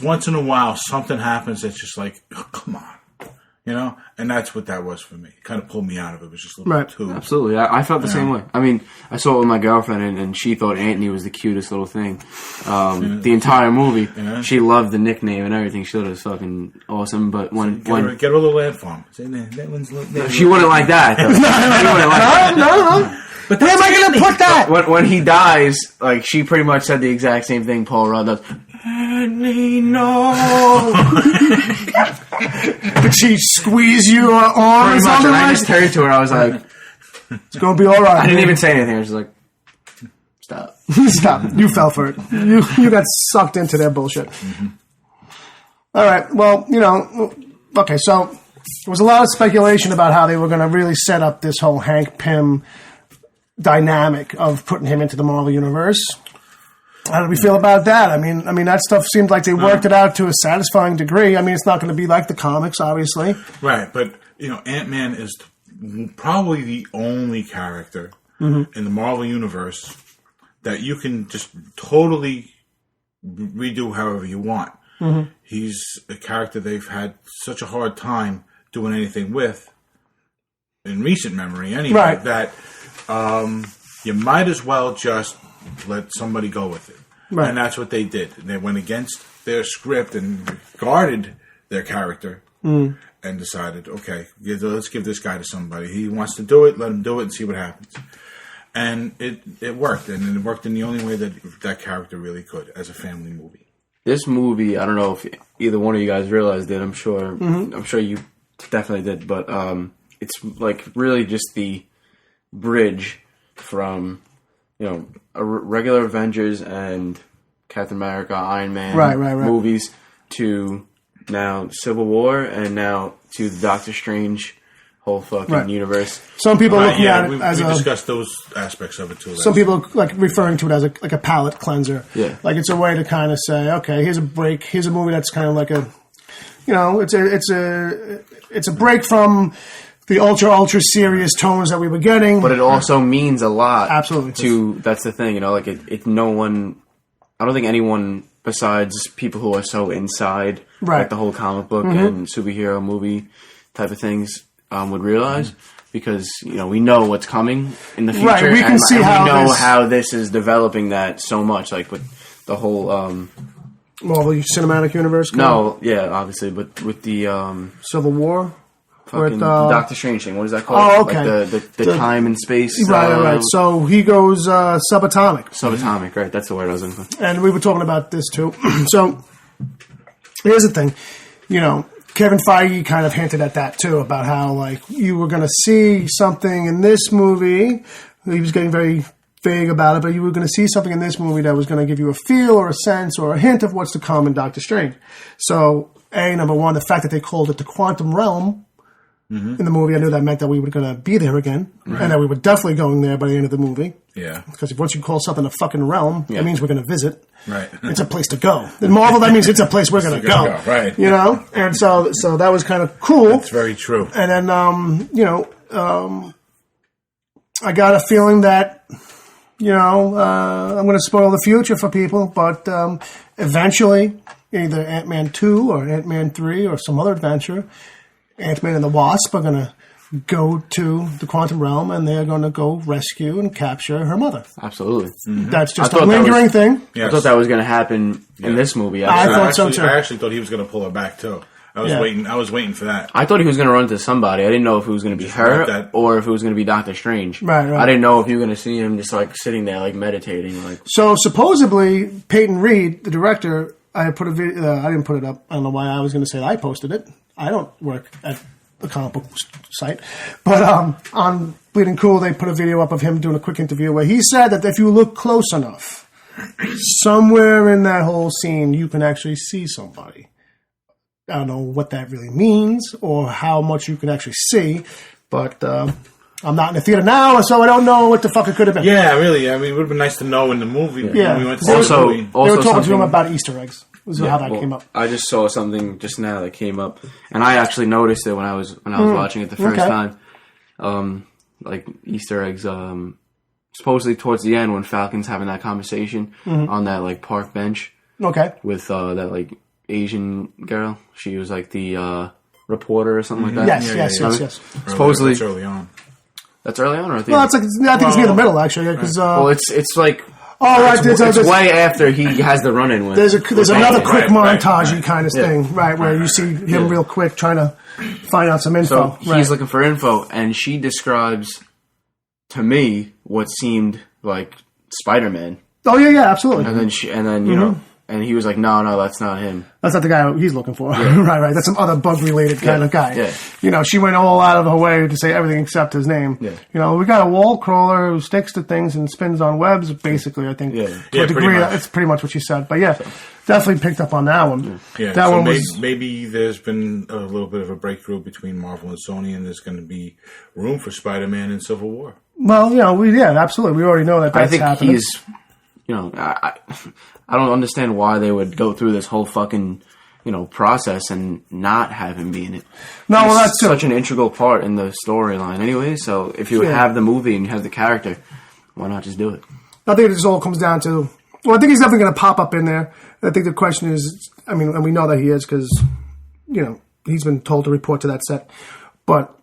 once in a while, something happens that's just like, oh, come on. You know, and that's what that was for me. It kind of pulled me out of it. It was just a little too... Absolutely. I felt the same way. I mean, I saw it with my girlfriend, and she thought Anthony was the cutest little thing. The entire movie, she loved the nickname and everything. She thought it was fucking awesome, but when... Get her a little ant farm. Say, that one's she wouldn't like that, though. She wouldn't like that. No. But where am I going to put that? When he dies, like, she pretty much said the exact same thing Paul Rudd does. Annie, no. Did she squeeze your arm pretty or much, something? And I just turned to her. I was like, it's going to be all right. I didn't even say anything. I was just like, stop. Stop. You fell for it. You got sucked into their bullshit. Mm-hmm. All right. Well, you know, okay, so there was a lot of speculation about how they were going to really set up this whole Hank Pym dynamic of putting him into the Marvel Universe. How do we feel about that? I mean, that stuff seemed like they worked it out to a satisfying degree. I mean, it's not going to be like the comics, obviously. Right, but, you know, Ant-Man is probably the only character in the Marvel Universe that you can just totally redo however you want. Mm-hmm. He's a character they've had such a hard time doing anything with, in recent memory anyway, that you might as well just let somebody go with it. Right. And that's what they did. They went against their script and guarded their character and decided, okay, let's give this guy to somebody. He wants to do it, let him do it and see what happens. And it worked. And it worked in the only way that character really could as a family movie. This movie, I don't know if either one of you guys realized it. I'm sure you definitely did. But it's like really just the bridge from... you know, regular Avengers and Captain America, Iron Man movies to now Civil War and now to the Doctor Strange whole fucking universe. Some people looking at it as we discussed those aspects of it too. Some people like referring to it as a palate cleanser. Yeah, like it's a way to kind of say, okay, here's a break. Here's a movie that's kind of like a, you know, it's a break from the ultra serious tones that we were getting. But it also means a lot. Absolutely. That's the thing, you know, like it no one, I don't think anyone besides people who are so inside, like the whole comic book and superhero movie type of things would realize, because, you know, we know what's coming in the future. Right, we can see how we know how this is developing that so much, like with the whole... Marvel Cinematic Universe? No, yeah, obviously, but with the... Civil War? Fucking Doctor Strange thing. What is that called? Oh, okay. Like the time and space. Right. So he goes subatomic. Subatomic, right. That's the word I was looking for. And we were talking about this too. So here's the thing. You know, Kevin Feige kind of hinted at that too, about how like you were going to see something in this movie. He was getting very vague about it, but you were going to see something in this movie that was going to give you a feel or a sense or a hint of what's to come in Doctor Strange. So, number one, the fact that they called it the quantum realm in the movie, I knew that meant that we were going to be there again, and that we were definitely going there by the end of the movie. Yeah. Because once you call something a fucking realm, that means we're going to visit. Right. It's a place to go. In Marvel, that means it's a place we're going to go. Right. You know? And so that was kind of cool. That's very true. And then, you know, I got a feeling that, you know, I'm going to spoil the future for people, but eventually, either Ant-Man 2 or Ant-Man 3 or some other adventure, Ant-Man and the Wasp are going to go to the quantum realm and they're going to go rescue and capture her mother. Absolutely. Mm-hmm. That's just a lingering thing. Yes. I thought that was going to happen in this movie. I thought so too. I actually thought he was going to pull her back too. I was waiting for that. I thought he was going to run into somebody. I didn't know if it was going to be her or if it was going to be Doctor Strange. Right. I didn't know if you were going to see him just like sitting there like meditating. Like. So supposedly Peyton Reed, the director, I put a video. I didn't put it up. I don't know why I was going to say that I posted it. I don't work at a comic book site. But on Bleeding Cool, they put a video up of him doing a quick interview where he said that if you look close enough, somewhere in that whole scene, you can actually see somebody. I don't know what that really means or how much you can actually see, but I'm not in the theater now, so I don't know what the fuck it could have been. Yeah, really. I mean, it would have been nice to know in the movie. Yeah. When we went to also, the movie. They were talking to him about Easter eggs. This is how that came up. I just saw something just now that came up, and I actually noticed it when I was watching it the first time. Like Easter eggs. Supposedly towards the end when Falcon's having that conversation on that like park bench. Okay. With that like Asian girl, she was like the reporter or something like that. Yes. Supposedly, that's early on. That's early on, or at the well, end? I think it's near the middle actually. Because well, it's like. Oh, right. It's way after he has the run-in with. There's another quick montage kind of thing, right, where you see him real quick trying to find out some info. So he's looking for info, and she describes to me what seemed like Spider-Man. Oh yeah, absolutely. And then you know, and he was like, no, that's not him. That's not the guy he's looking for. right. That's some other bug-related kind of guy. Yeah. You know, she went all out of her way to say everything except his name. Yeah. You know, we got a wall crawler who sticks to things and spins on webs, basically, I think. To a degree, it's pretty much what she said. But definitely picked up on that one. Yeah, that so one was... maybe there's been a little bit of a breakthrough between Marvel and Sony, and there's going to be room for Spider-Man in Civil War. Well, you know, absolutely. We already know that's happening. I think he's... You know, I don't understand why they would go through this whole fucking, you know, process and not have him be in it. No, He's well, that's such an integral part in the storyline anyway, so if you have the movie and you have the character, why not just do it? I think this all comes down to... Well, I think he's definitely going to pop up in there. I think the question is... I mean, and we know that he is because, you know, he's been told to report to that set. But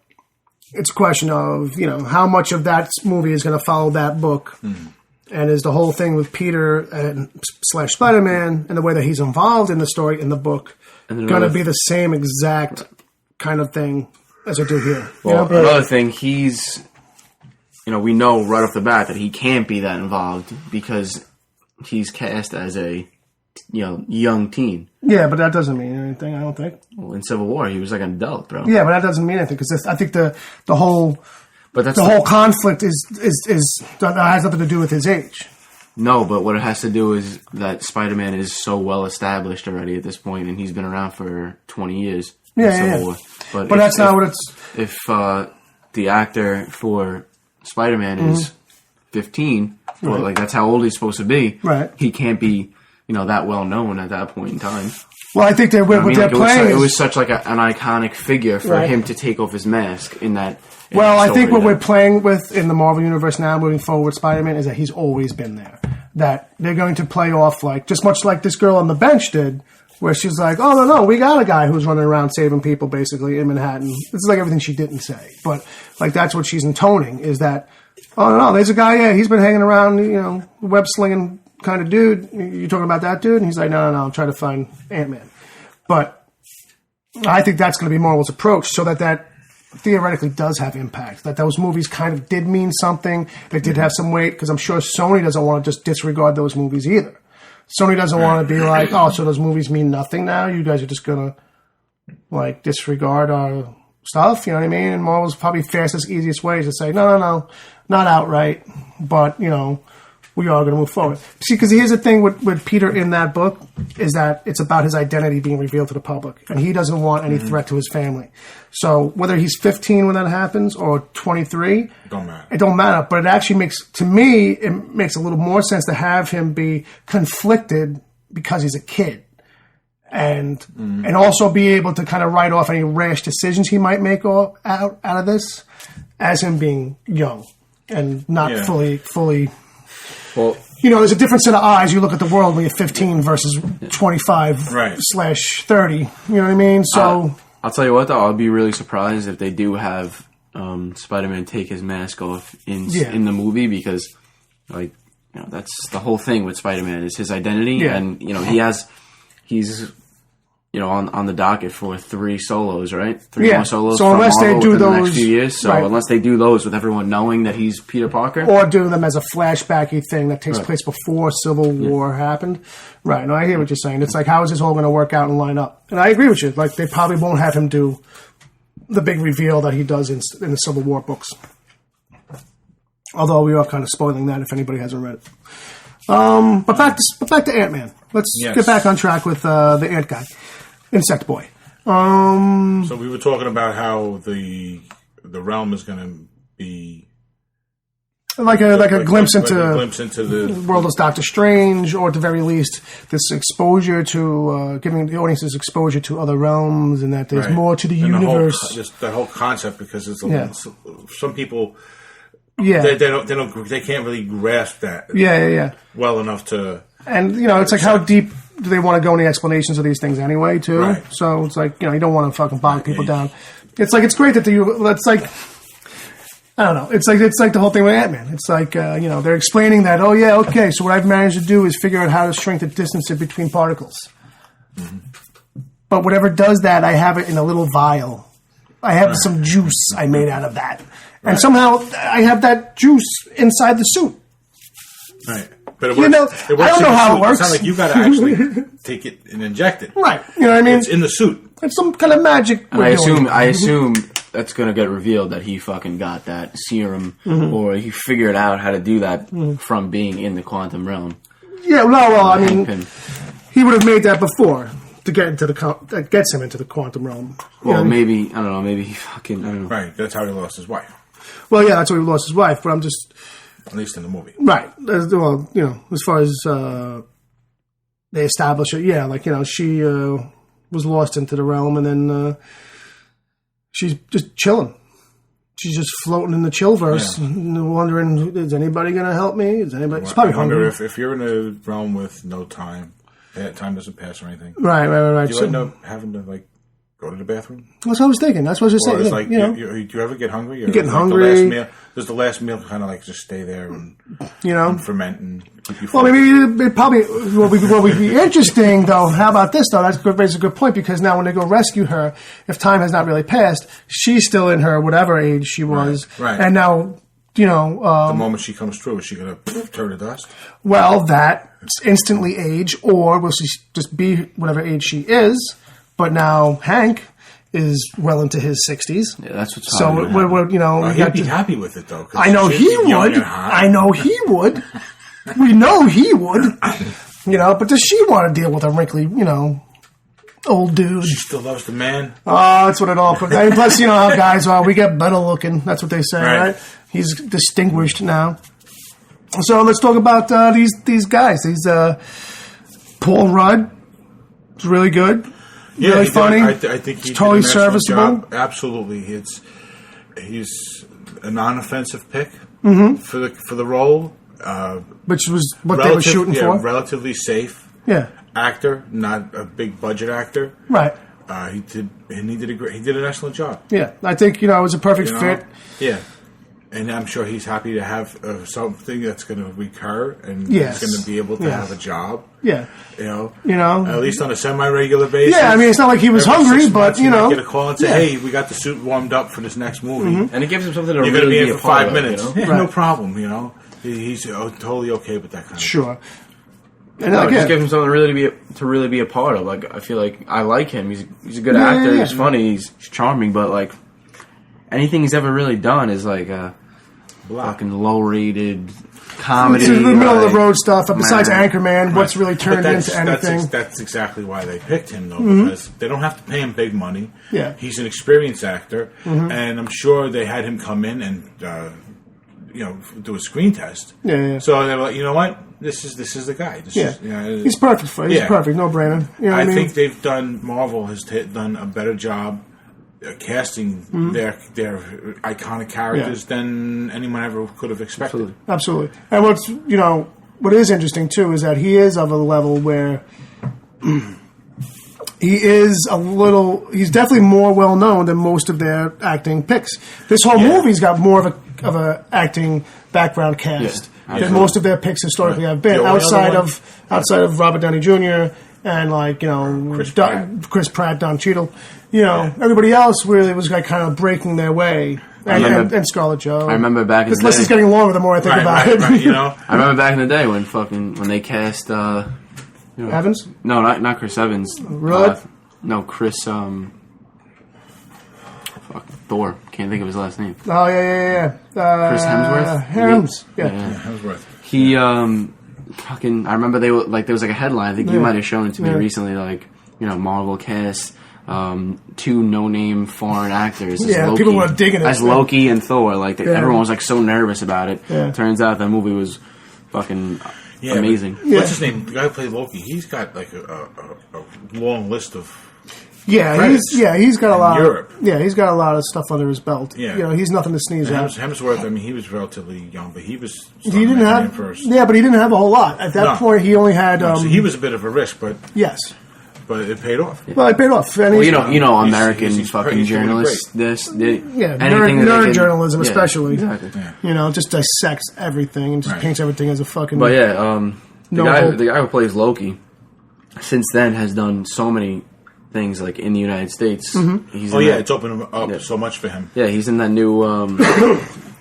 it's a question of, you know, how much of that movie is going to follow that book. And is the whole thing with Peter and / Spider-Man and the way that he's involved in the story in the book going to be the same exact kind of thing as I do here? Well, another thing, he's, you know, we know right off the bat that he can't be that involved because he's cast as a, you know, young teen. Yeah, but that doesn't mean anything, I don't think. Well, in Civil War, he was like an adult, bro. Yeah, but that doesn't mean anything because I think the whole... But that's the whole conflict is that has nothing to do with his age. No, but what it has to do is that Spider-Man is so well established already at this point, and he's been around for 20 years. Yeah. But that's not what it's... If the actor for Spider-Man is 15, well, like that's how old he's supposed to be, right? He can't be, you know, that well known at that point in time. Well, I think that what they're playing... It was such like an iconic figure for him to take off his mask in that... Well, I think what we're playing with in the Marvel Universe now, moving forward with Spider-Man, is that he's always been there. That they're going to play off like, just much like this girl on the bench did, where she's like, oh, no, we got a guy who's running around saving people, basically, in Manhattan. This is like everything she didn't say. But, like, that's what she's intoning, is that, oh, no, there's a guy, he's been hanging around, you know, web-slinging kind of dude. You talking about that dude? And he's like, no, I'm trying to find Ant-Man. But I think that's going to be Marvel's approach, so that theoretically does have impact. That those movies kind of did mean something. They did have some weight, because I'm sure Sony doesn't want to just disregard those movies either. Sony doesn't want to be like, oh, so those movies mean nothing now? You guys are just going to, like, disregard our stuff? You know what I mean? And Marvel's probably fastest, easiest way is to say, no, not outright, but, you know, we are going to move forward. See, because here's the thing with Peter in that book, is that it's about his identity being revealed to the public, and he doesn't want any threat to his family. So whether he's 15 when that happens or 23, it don't matter. But it actually makes, to me, it makes a little more sense to have him be conflicted because he's a kid, and also be able to kind of write off any rash decisions he might make out of this as him being young and not fully. Well, you know, there's a different set of eyes. You look at the world when you're 15 versus 25 / 30. You know what I mean? So I'll tell you what, though, I'll be really surprised if they do have Spider-Man take his mask off in the movie, because, like, you know, that's the whole thing with Spider-Man is his identity, and you know he's you know on the docket for 3 solos, right? 3 more solos. So unless they do those the next few years, unless they do those with everyone knowing that he's Peter Parker, or do them as a flashbacky thing that takes place before Civil War happened, right? No, I hear what you're saying. It's like, how is this all going to work out and line up? And I agree with you. Like, they probably won't have him do the big reveal that he does in the Civil War books. Although we are kind of spoiling that if anybody hasn't read it. But back to Ant-Man. Let's get back on track with the Ant guy. Insect Boy. So we were talking about how the realm is going to be like a glimpse into the world as Doctor Strange, or at the very least, this exposure to giving the audiences exposure to other realms, and that there's more to the universe. The whole concept, because it's some people. Yeah, they can't really grasp that. Yeah. Well enough to. And, it's like how deep do they want to go in the explanations of these things anyway, too? Right. So it's like, you don't want to fucking bog people down. It's like, it's great that it's like, I don't know. It's like the whole thing with Ant-Man. It's like, they're explaining that, oh yeah, okay, so what I've managed to do is figure out how to shrink the distance between particles. Mm-hmm. But whatever does that, I have it in a little vial. I have some juice I made out of that. And somehow I have that juice inside the suit. Right. But it works, I don't know how it works. It's not like you got to actually take it and inject it. Right. You know what I mean? It's in the suit. It's some kind of magic. And I assume that's going to get revealed that he fucking got that serum or he figured out how to do that from being in the quantum realm. Yeah, he would have made that before to get into that gets him into the quantum realm. Well, maybe, I don't know, maybe he fucking, I don't know. Right, that's how he lost his wife. Well, yeah, that's how he lost his wife, but I'm just... At least in the movie. Right. Well, as far as they establish it, she was lost into the realm, and then she's just chilling. She's just floating in the chillverse, and wondering, is anybody going to help me? Is anybody? She's probably hungry. If you're in a realm with no time, time doesn't pass or anything. Right. Do you end up having to go to the bathroom? That's what I was thinking. That's what I was just saying. Do you ever get hungry? You're getting hungry. Does the last meal kind of just stay there and ferment and keep you full? Well, maybe it probably what would be interesting though. How about this though? That's a good point because now when they go rescue her, if time has not really passed, she's still in her whatever age she was, right. And now the moment she comes through, is she going to turn to dust? Well, that's instantly age, or will she just be whatever age she is? But now Hank is well into his 60s. Yeah, that's what's so. He'd be happy with it though. I know he would. I know he would. We know he would. But does she want to deal with a wrinkly, old dude? She still loves the man. Oh, that's what it all. And plus, how guys are. We get better looking. That's what they say, right? He's distinguished now. So let's talk about these guys. These Paul Rudd is really good. Yeah, really funny. I think he's totally serviceable. Job. Absolutely, he's a non-offensive pick for the role, which was what they were shooting for. Relatively safe. Yeah, actor, not a big budget actor. Right. He did an excellent job. Yeah, I think it was a perfect fit. Yeah. And I'm sure he's happy to have something that's going to recur, and he's going to be able to have a job. Yeah, at least on a semi-regular basis. Yeah, I mean, it's not like he was hungry, but you might get a call and say, "Hey, we got the suit warmed up for this next movie," and it gives him something to You're really going to be in for for 5 minutes. Of, Yeah, no problem. He's totally okay with that kind of sure. And it just gives him something to really be a part of. Like I feel like I like him. He's a good actor. He's funny. He's charming. But anything he's ever really done is fucking low-rated comedy. It's the middle of the road stuff. Besides Anchorman, what's really turned into anything? That's exactly why they picked him, though, because they don't have to pay him big money. Yeah, he's an experienced actor, and I'm sure they had him come in and do a screen test. Yeah. So they were like, you know what? This is the guy. He's perfect for it. He's perfect. No brainer. I think they've done. Marvel has done a better job casting their iconic characters than anyone ever could have expected. Absolutely. And what is interesting too is that he is of a level where he's definitely more well known than most of their acting picks. This whole movie's got more of a acting background cast than most of their picks historically have been. Outside of Robert Downey Jr. and Chris Pratt, Don Cheadle. Everybody else really was kind of breaking their way. And Scarlett Jo. I remember back in the day. This list is getting longer the more I think about it. I remember back in the day when they cast Evans? No, not Chris Evans. Really? No, Chris Thor. Can't think of his last name. Oh yeah. Chris Hemsworth? Hemsworth. He I remember they were there was a headline, I think you might have shown it to me recently, Marvel cast 2 no-name foreign actors as Loki, people were digging it as Loki and Thor. Everyone was so nervous about it. Yeah. Turns out that movie was fucking amazing. What's his name? The guy who played Loki. He's got a long list of he's got a lot. Europe. He's got a lot of stuff under his belt. Yeah, he's nothing to sneeze at. Hemsworth, I mean, he was relatively young, but he didn't have first. Yeah, but he didn't have a whole lot at that point. He only had. So he was a bit of a risk, but yes. But it paid off. Well, it paid off. And American fucking journalists. Nerd journalism, especially. Exactly. Yeah. Just dissects everything and just paints everything as a fucking. But the guy who plays Loki, since then has done so many things like in the United States. Mm-hmm. It's opened up so much for him. Yeah, he's in that new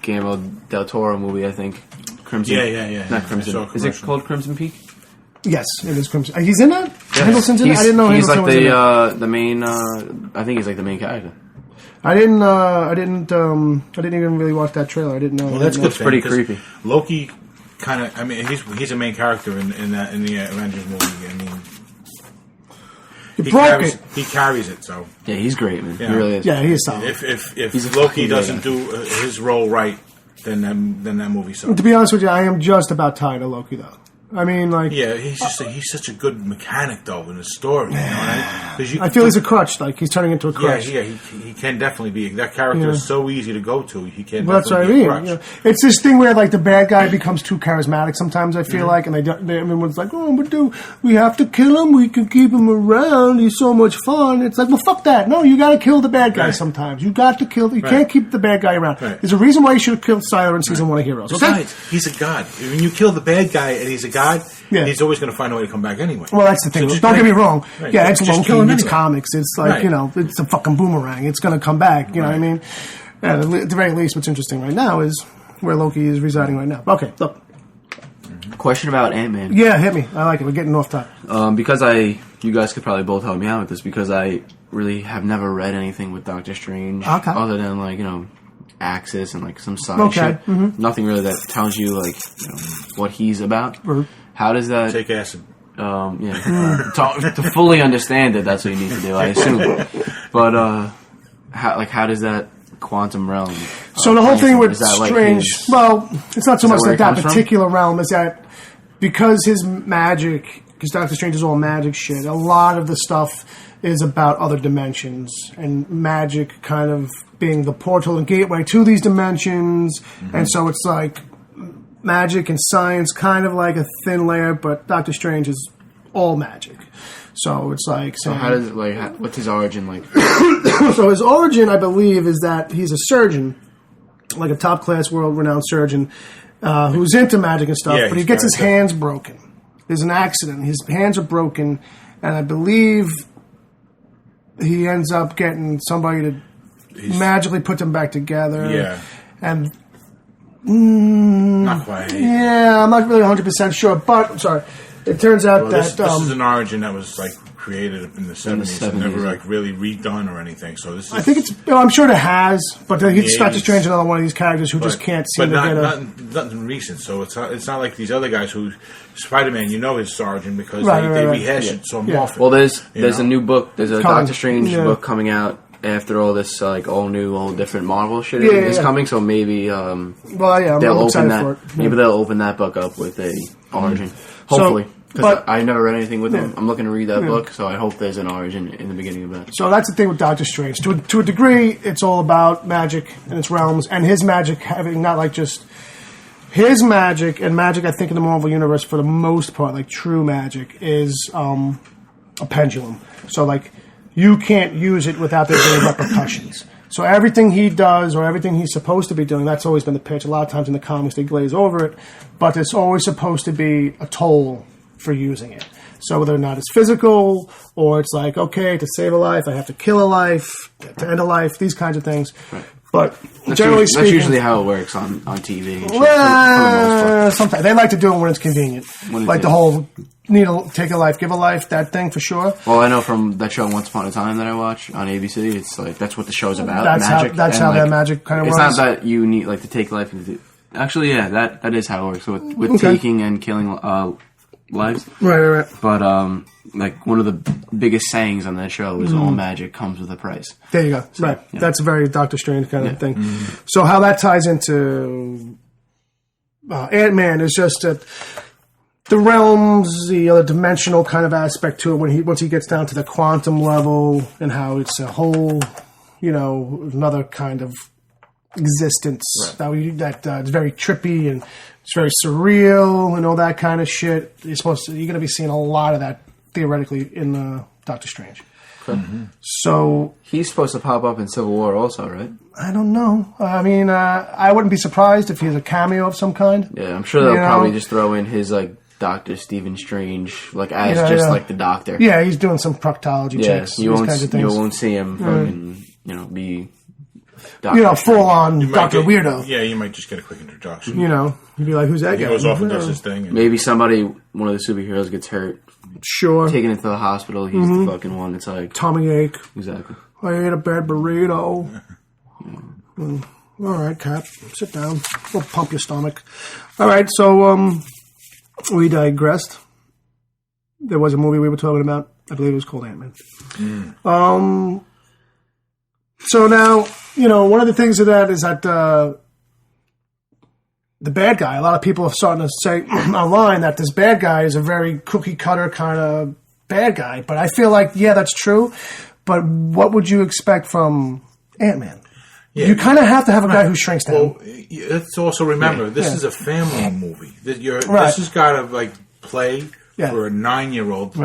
Guillermo del Toro movie, I think. Crimson. Yeah. Not Crimson. Is it called Crimson Peak? Yes, it is Crimson. He's in that? Yes. Hiddleston's in that? I didn't know he's Hiddleston was in that. The main. I think he's like the main character. I didn't even really watch that trailer. I didn't know. Well, that's good. It's pretty creepy. Loki, kind of. I mean, he's a main character in the Avengers movie. I mean, he carries it. So yeah, he's great, man. Yeah. He really is. Yeah, he is solid. If Loki doesn't do his role right, then that movie sucks. To be honest with you, I am just about tired of Loki, though. I mean, like... Yeah, he's such a good mechanic, though, in his story. I feel he's a crutch. Like, he's turning into a crutch. Yeah, he can definitely be. That character is so easy to go to. He can that's what I mean. Yeah. It's this thing where, like, the bad guy becomes too charismatic sometimes, I feel like, and everyone's like, we have to kill him. We can keep him around. He's so much fun. It's like, well, fuck that. No, you got to kill the bad guy sometimes. You got to kill... You can't keep the bad guy around. Right. There's a reason why you should have killed Sylar in Season 1 of Heroes. Besides, he's a god. When you kill the bad guy and he's a god, he's always going to find a way to come back anyway. Well, that's the thing. So don't get me wrong. Right. Yeah, it's Loki. It's anyway. Comics. It's like, it's a fucking boomerang. It's going to come back. You know what I mean? Yeah, at the very least, what's interesting right now is where Loki is residing right now. Okay, look. Question about Ant-Man. Yeah, hit me. I like it. We're getting off topic. Because you guys could probably both help me out with this, because I really have never read anything with Doctor Strange other than, like, Axis and, like, some side shit. Mm-hmm. Nothing really that tells you, like, what he's about. Mm-hmm. How does that... Take acid. To fully understand it, that's what you need to do, I assume. But, how does that quantum realm... So the whole thing with Strange... it's not so much that particular realm, is that because his magic... Because Doctor Strange is all magic shit, a lot of the stuff is about other dimensions, and magic kind of being the portal and gateway to these dimensions, and so it's like... Magic and science, kind of like a thin layer, but Doctor Strange is all magic. So it's like... So how does it, what's his origin like? So his origin, I believe, is that he's a surgeon, like a top-class, world-renowned surgeon, who's into magic and stuff, but he gets his hands broken. There's an accident. His hands are broken, and I believe he ends up getting somebody to magically put them back together. Yeah. And... not quite. Yeah, I'm not really 100% sure, but I'm sorry. It turns out that this is an origin that was like created in the 70s and never like really redone or anything. So this is, I think it's. I'm sure it has, but he's Doctor Strange, another one of these characters who just can't seem to get nothing recent. So it's not like these other guys who Spider-Man. His origin because they rehash it so often. Well, there's a new book. There's a Doctor Strange book coming out. After all this, all different Marvel shit is coming, so maybe they'll open that. Maybe they'll open that book up with a origin. Hopefully, because I never read anything with him. I'm looking to read that book, so I hope there's an origin in the beginning of that. So that's the thing with Doctor Strange. To a degree, it's all about magic and its realms, and his magic having not like just his magic and magic. I think in the Marvel universe, for the most part, like true magic is a pendulum. So like. You can't use it without there being repercussions. So everything he does or everything he's supposed to be doing, that's always been the pitch. A lot of times in the comics they glaze over it, but it's always supposed to be a toll for using it. So whether or not it's physical or it's like, okay, to save a life, I have to kill a life, to end a life, these kinds of things. Right. But generally speaking... That's usually how it works on TV. Well, sometimes. They like to do it when it's convenient. The whole... take a life, give a life, that thing for sure. Well, I know from that show Once Upon a Time that I watch on ABC, it's like that's what the show's about. That's how that magic kind of works. It's not that you need to take life. Actually, yeah, that is how it works. So with taking and killing lives. Right. But one of the biggest sayings on that show is all magic comes with a price. There you go. So, right. Yeah. That's a very Doctor Strange kind of thing. Mm-hmm. So how that ties into Ant-Man is just that the realms, the other dimensional kind of aspect to it once he gets down to the quantum level and how it's a whole, another kind of existence that it's very trippy and it's very surreal and all that kind of shit. You're going to be seeing a lot of that theoretically in Doctor Strange. Mm-hmm. So he's supposed to pop up in Civil War also, right? I don't know. I mean, I wouldn't be surprised if he has a cameo of some kind. Yeah, I'm sure they'll probably just throw in his Dr. Stephen Strange, like the Doctor. Yeah, he's doing some proctology checks. You won't see him fucking, be Dr. full on Dr. Weirdo. Yeah, you might just get a quick introduction. You'd be like, who's that guy? He goes off and does his thing. Maybe one of the superheroes gets hurt. Sure. Taken into the hospital. He's the fucking one that's like... tummy ache. Exactly. I ate a bad burrito. All right, Cap. Sit down. We'll pump your stomach. All right, so we digressed. There was a movie we were talking about. I believe it was called Ant-Man. So now, one of the things of that is that the bad guy, a lot of people are starting to say online that this bad guy is a very cookie-cutter kind of bad guy. But I feel like, yeah, that's true. But what would you expect from Ant-Man? Yeah. You kind of have to have a guy who shrinks down. Well, let's also remember, this is a family movie. This has got to play for a 9-year-old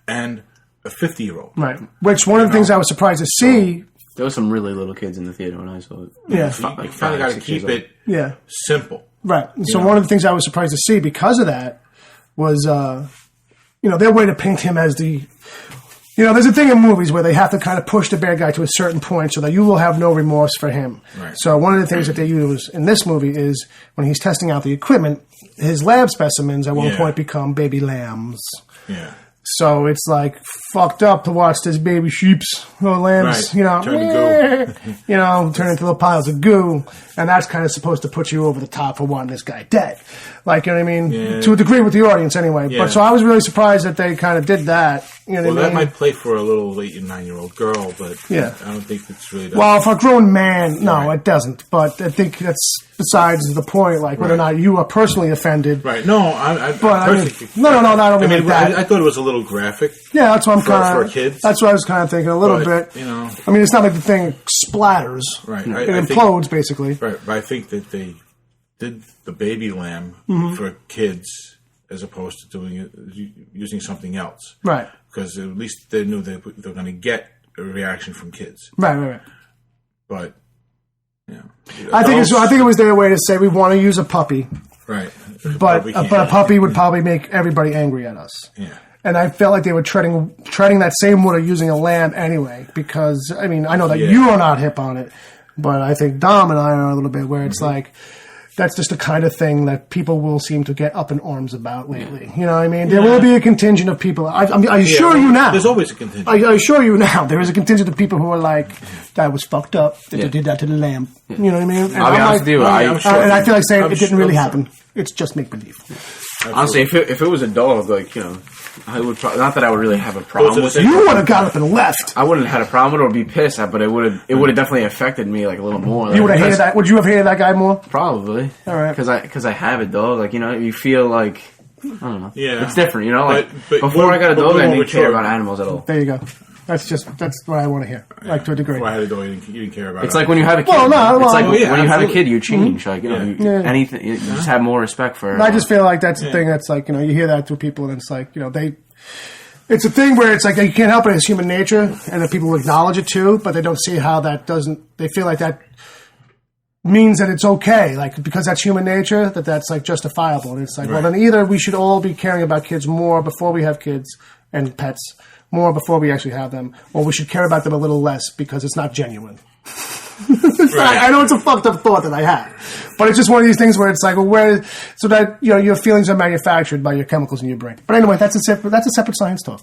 and a 50-year-old. Right. Which one of the things I was surprised to see... There were some really little kids in the theater when I saw it. Yeah. So you kind of got to keep it simple. Right. And so one of the things I was surprised to see because of that was, their way to paint him as the... there's a thing in movies where they have to kind of push the bad guy to a certain point so that you will have no remorse for him. Right. So one of the things that they use in this movie is when he's testing out the equipment, his lab specimens at one point become baby lambs. Yeah. So it's fucked up to watch this baby sheeps or lambs, turn to goo. Turn into little piles of goo. And that's kind of supposed to put you over the top for wanting this guy dead. You know what I mean? Yeah. To a degree with the audience anyway. Yeah. But so I was really surprised that they kind of did that. You know what I mean? That might play for a little 8 and 9-year-old girl, but I don't think it's really... Well, for a grown man, no, it doesn't. But I think that's besides the point, whether or not you are personally offended. Right. No, I not only that. I thought it was a little graphic. Yeah, that's what I'm kind of... For kids. That's what I was kind of thinking a little bit. I mean, it's not like the thing splatters. Right. It implodes, basically. Right, but I think that they did the baby lamb for kids as opposed to doing it using something else. Right. Because at least they knew they're going to get a reaction from kids. Right. But, I think it was their way to say we want to use a puppy. Right. But a puppy would probably make everybody angry at us. Yeah. And I felt like they were treading that same wood of using a lamb anyway. Because, I mean, I know that you are not hip on it. But I think Dom and I are a little bit where it's that's just the kind of thing that people will seem to get up in arms about lately. You know what I mean? There will be a contingent of people. I assure you now. There's always a contingent. I assure you now. There is a contingent of people who are like, that was fucked up that they did that to the lamb. You know what I mean? And I'll be honest with you. And I feel like saying it didn't really happen. It's just make-believe. Honestly, if it was a dog, I would not that I would really have a problem with it. You would have got up and left. I wouldn't have had a problem with it or be pissed, but it would have definitely affected me a little more. You would have hated that. Would you have hated that guy more? Probably. All right. Because I have a dog. You feel like I don't know. Yeah. It's different. But before I got a dog, I didn't care about animals at all. There you go. That's what I want to hear. To a degree. Before I had a dog, you didn't care about it. It's like when you have a kid. When you have a kid, you change. Anything. You just have more respect for. I just feel like that's the thing. That's you hear that through people, and it's it's a thing where it's you can't help it. It's human nature, and that people acknowledge it too, but they don't see how that doesn't. They feel like that means that it's okay, because that's human nature, that's justifiable. And it's well, then either we should all be caring about kids more before we have kids and pets, more before we actually have them, or we should care about them a little less because it's not genuine. I know it's a fucked up thought that I have, but it's just one of these things where it's so that your feelings are manufactured by your chemicals in your brain. But anyway, that's a separate science talk.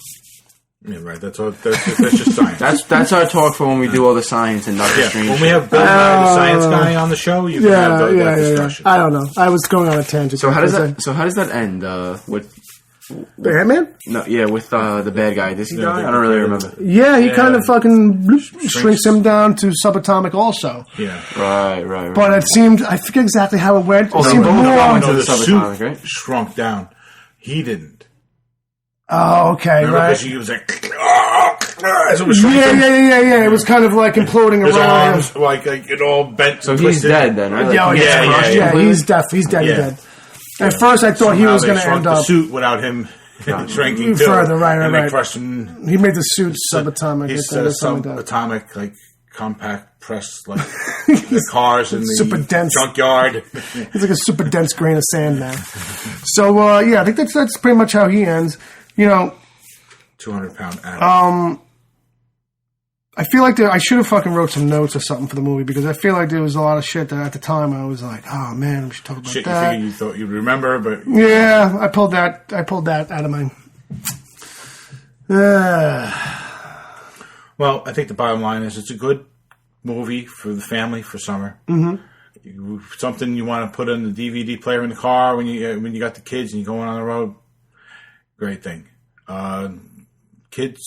Yeah, right. That's just science. That's our talk for when we do all the science and Doctor Strange. When we have Bill Nye, the science guy, on the show, you can have that discussion. I don't know. I was going on a tangent. So how does that end with? The Ant-Man? No, yeah, with the bad guy. Does he die? I don't really remember. Yeah, he kind of fucking shrinks him down to subatomic also. Yeah. Right. But it seemed, I forget exactly how it went. It seemed the suit shrunk down. He didn't. Oh, okay, Remember, right. Because he was like, as it was shrinking. Yeah. It was kind of like imploding His around. arms, like it all bent. So he's dead then, right? Yeah, Like, he gets crushed yeah. completely? He's dead. He's dead. Yeah. He's dead. At first, I thought he Somehow was they going to shrunk end the up suit without him shrinking too. further. Right. And they crushed him. He made the suit subatomic. He's something like that. subatomic, like compact press, like the cars in the super dense junkyard. He's like a super dense grain of sand now. So I think that's pretty much how he ends. 200-pound animal. I feel like I should have fucking wrote some notes or something for the movie because I feel like there was a lot of shit that at the time I was like, oh man, we should talk about Shit that. you thought you'd remember, but yeah, I pulled that out of my. Well, I think the bottom line is it's a good movie for the family for summer. Mm-hmm. Something you want to put in the DVD player in the car when you got the kids and you're going on the road. Great thing. Kids.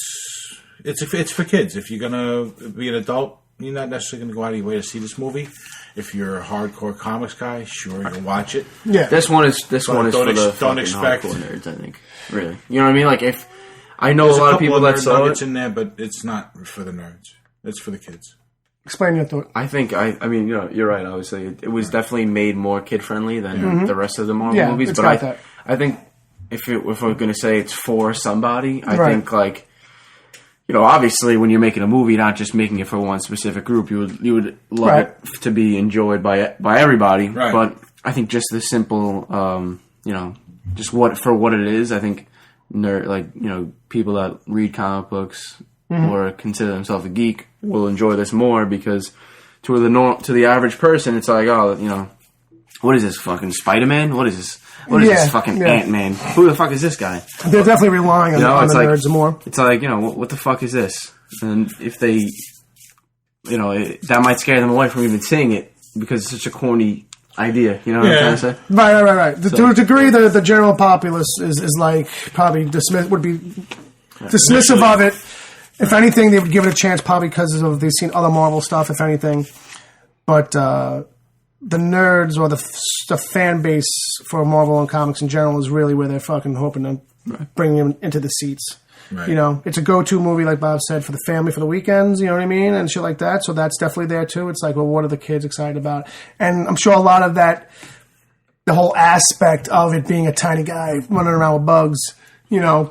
It's for kids. If you're gonna be an adult, you're not necessarily gonna go out of your way to see this movie. If you're a hardcore comics guy, sure, you can watch it. Yeah, this one is for the don't expect hardcore nerds. I think, really, you know what I mean? Like if I know a lot of people that saw it in there, but it's not for the nerds. It's for the kids. Explain your thought. I think I mean you're right. Obviously, it was definitely made more kid friendly than the rest of the Marvel movies. It's But got that. I think if we're gonna say it's for somebody, I think like. Obviously, when you're making a movie, you're not just making it for one specific group. You would love it to be enjoyed by everybody. Right. But I think just the simple, just what it is. I think people that read comic books or consider themselves a geek will enjoy this more because to the average person, it's like, what is this fucking Spider-Man? What is this? What is this fucking Ant-Man? Who the fuck is this guy? They're definitely relying on the nerds more. It's like, what the fuck is this? And if they, that might scare them away from even seeing it because it's such a corny idea. You know what I'm trying to say? Right. To a degree, the general populace is like probably dismissive of it. If anything, they would give it a chance probably because they've seen other Marvel stuff, if anything. But the nerds or the fan base for Marvel and comics in general is really where they're fucking hoping to bring them into the seats. Right. It's a go-to movie, like Bob said, for the family for the weekends, you know what I mean? And shit like that. So that's definitely there too. It's like, well, what are the kids excited about? And I'm sure a lot of that, the whole aspect of it being a tiny guy running around with bugs,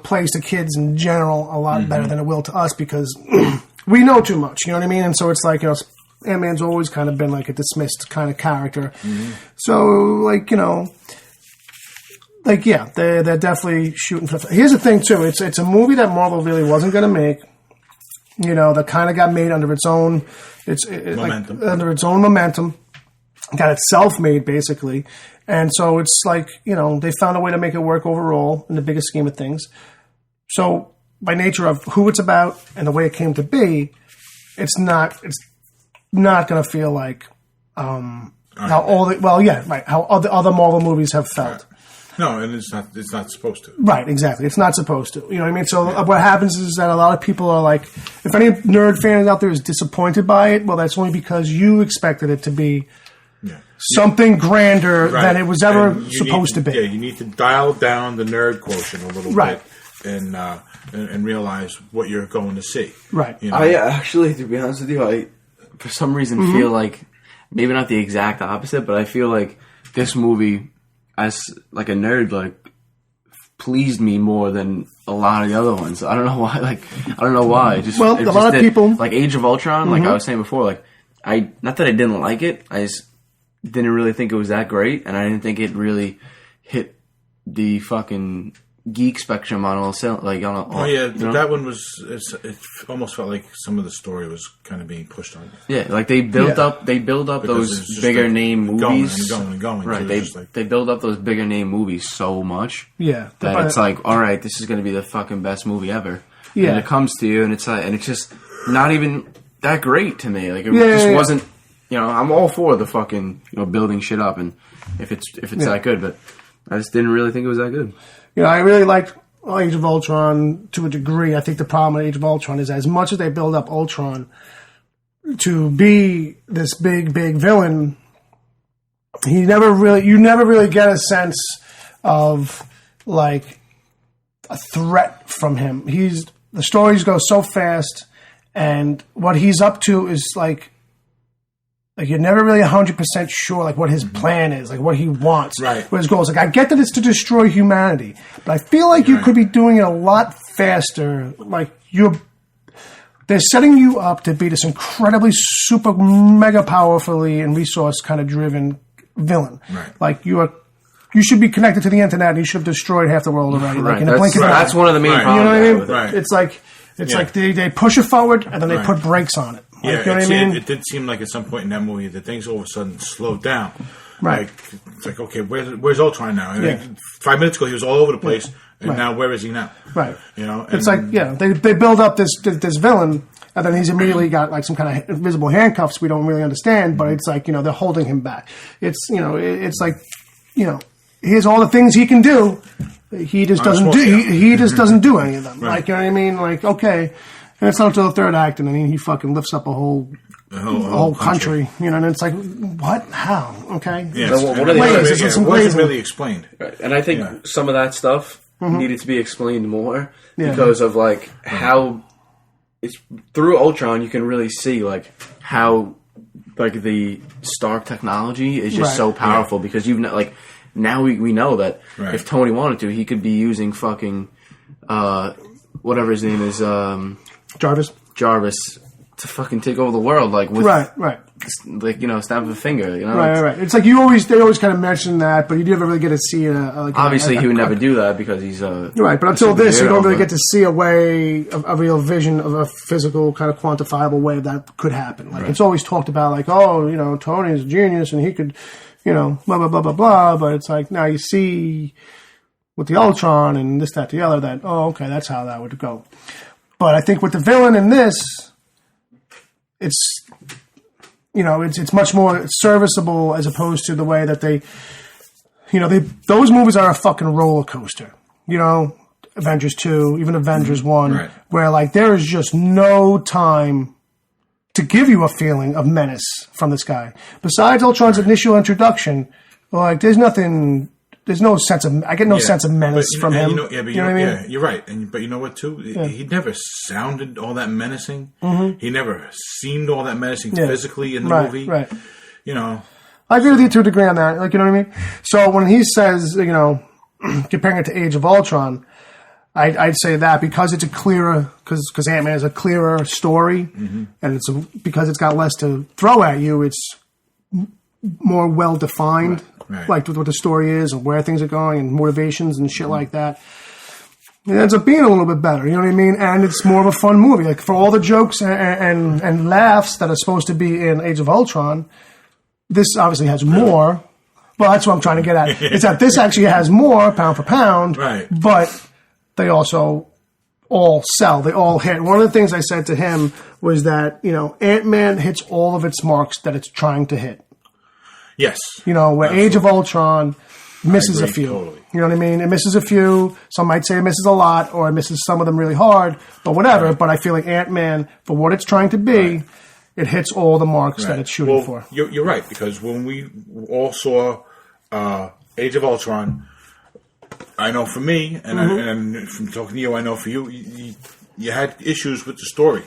plays to kids in general a lot better than it will to us because we know too much, you know what I mean? And so it's like, Ant-Man's always kind of been like a dismissed kind of character. Mm-hmm. So, they're definitely shooting for... Here's the thing, too. It's a movie that Marvel really wasn't going to make. That kind of got made under its own... momentum. Under its own momentum. Got itself made, basically. And so it's like, they found a way to make it work overall in the biggest scheme of things. So, by nature of who it's about and the way it came to be, it's not going to feel like how other Marvel movies have felt. No, and it's not supposed to. Right, exactly. It's not supposed to. You know what I mean? So what happens is that a lot of people are like, if any nerd fan out there is disappointed by it, well, that's only because you expected it to be something grander than it was ever supposed to be. Yeah, you need to dial down the nerd quotient a little bit and realize what you're going to see. Right. I actually, to be honest with you, I for some reason feel like, maybe not the exact opposite, but I feel like this movie, as like a nerd, pleased me more than a lot of the other ones. I don't know why. I don't know why. A lot of people like Age of Ultron. Like I was saying before, not that I didn't like it. I just didn't really think it was that great, and I didn't think it really hit the fucking geek spectrum on all that one was it almost felt like some of the story was kind of being pushed on you. They build up those bigger name movies going right. They build up those bigger name movies so much that it's like, all right, this is going to be the fucking best movie ever. And it comes to you and it's just not even that great to me. Just wasn't. I'm all for the fucking building shit up and if it's that good, but I just didn't really think it was that good. I really liked Age of Ultron to a degree. I think the problem with Age of Ultron is as much as they build up Ultron to be this big villain, you never really get a sense of like a threat from him. The stories go so fast, and what he's up to is like you're never really 100% sure like what his plan is, like what he wants, what his goal is. Like I get that it's to destroy humanity, but I feel like you could be doing it a lot faster. Like they're setting you up to be this incredibly super mega powerfully and resource kind of driven villain. Like you should be connected to the internet and you should have destroyed half the world already. Like in a blink of an eye. That's one of the main problems. You know what I mean? It's like they push it forward and then they put brakes on it. Like, you know what I mean? It did seem like at some point in that movie that things all of a sudden slowed down. Right. Like, it's like, okay, where's Ultron now? Like, 5 minutes ago he was all over the place, and now where is he now? Right. You know, it's like they build up this villain, and then he's immediately got like some kind of invisible handcuffs we don't really understand, but it's like they're holding him back. It's it's like here's all the things he can do. He just doesn't do. He just doesn't do any of them. Right. Like you know what I mean? Like okay. And it's not until the third act, and I mean, he fucking lifts up a whole country, and it's like, what? How? Okay. Yeah. It wasn't really explained. Right. And I think some of that stuff needed to be explained more because of, like, how it's through Ultron, you can really see, like, how, like, the Stark technology is just so powerful because now we know that if Tony wanted to, he could be using fucking, whatever his name is, Jarvis to fucking take over the world, like with right, like snap of a finger, right. It's like they always kind of mention that, but you never really get to see obviously he would never do that because he's right. But until this, you don't really get to see a way, a real vision of a physical kind of quantifiable way that could happen. Like it's always talked about, like Tony's a genius and he could, blah blah blah blah blah. But it's like now you see with the Ultron and this, that, the other, that okay, that's how that would go. But I think with the villain in this, it's much more serviceable as opposed to the way that those movies are a fucking roller coaster. Avengers 2, even Avengers 1, where like there is just no time to give you a feeling of menace from this guy. Besides Ultron's initial introduction, like there's no sense of. I get no sense of menace from him. You know what I mean? Yeah, you're right. But you know what too? He never sounded all that menacing. Mm-hmm. He never seemed all that menacing physically in the movie. Right. I agree with you to a degree on that. Like you know what I mean? So when he says, comparing it to Age of Ultron, I'd say that because it's a clearer, because Ant-Man is a clearer story, and because it's got less to throw at you, it's more well defined. Right. Like what the story is and where things are going and motivations and shit like that. It ends up being a little bit better, you know what I mean? And it's more of a fun movie. Like for all the jokes and laughs that are supposed to be in Age of Ultron, this obviously has more. Well, that's what I'm trying to get at. It's that this actually has more pound for pound, but they also all sell. They all hit. One of the things I said to him was that, Ant-Man hits all of its marks that it's trying to hit. Yes. Where absolutely. Age of Ultron misses a few. Totally. You know what I mean? It misses a few. Some might say it misses a lot, or it misses some of them really hard, but whatever. Right. But I feel like Ant-Man, for what it's trying to be, it hits all the marks that it's shooting for. You're right, because when we all saw Age of Ultron, I know for me, and from talking to you, I know for you, you had issues with the story.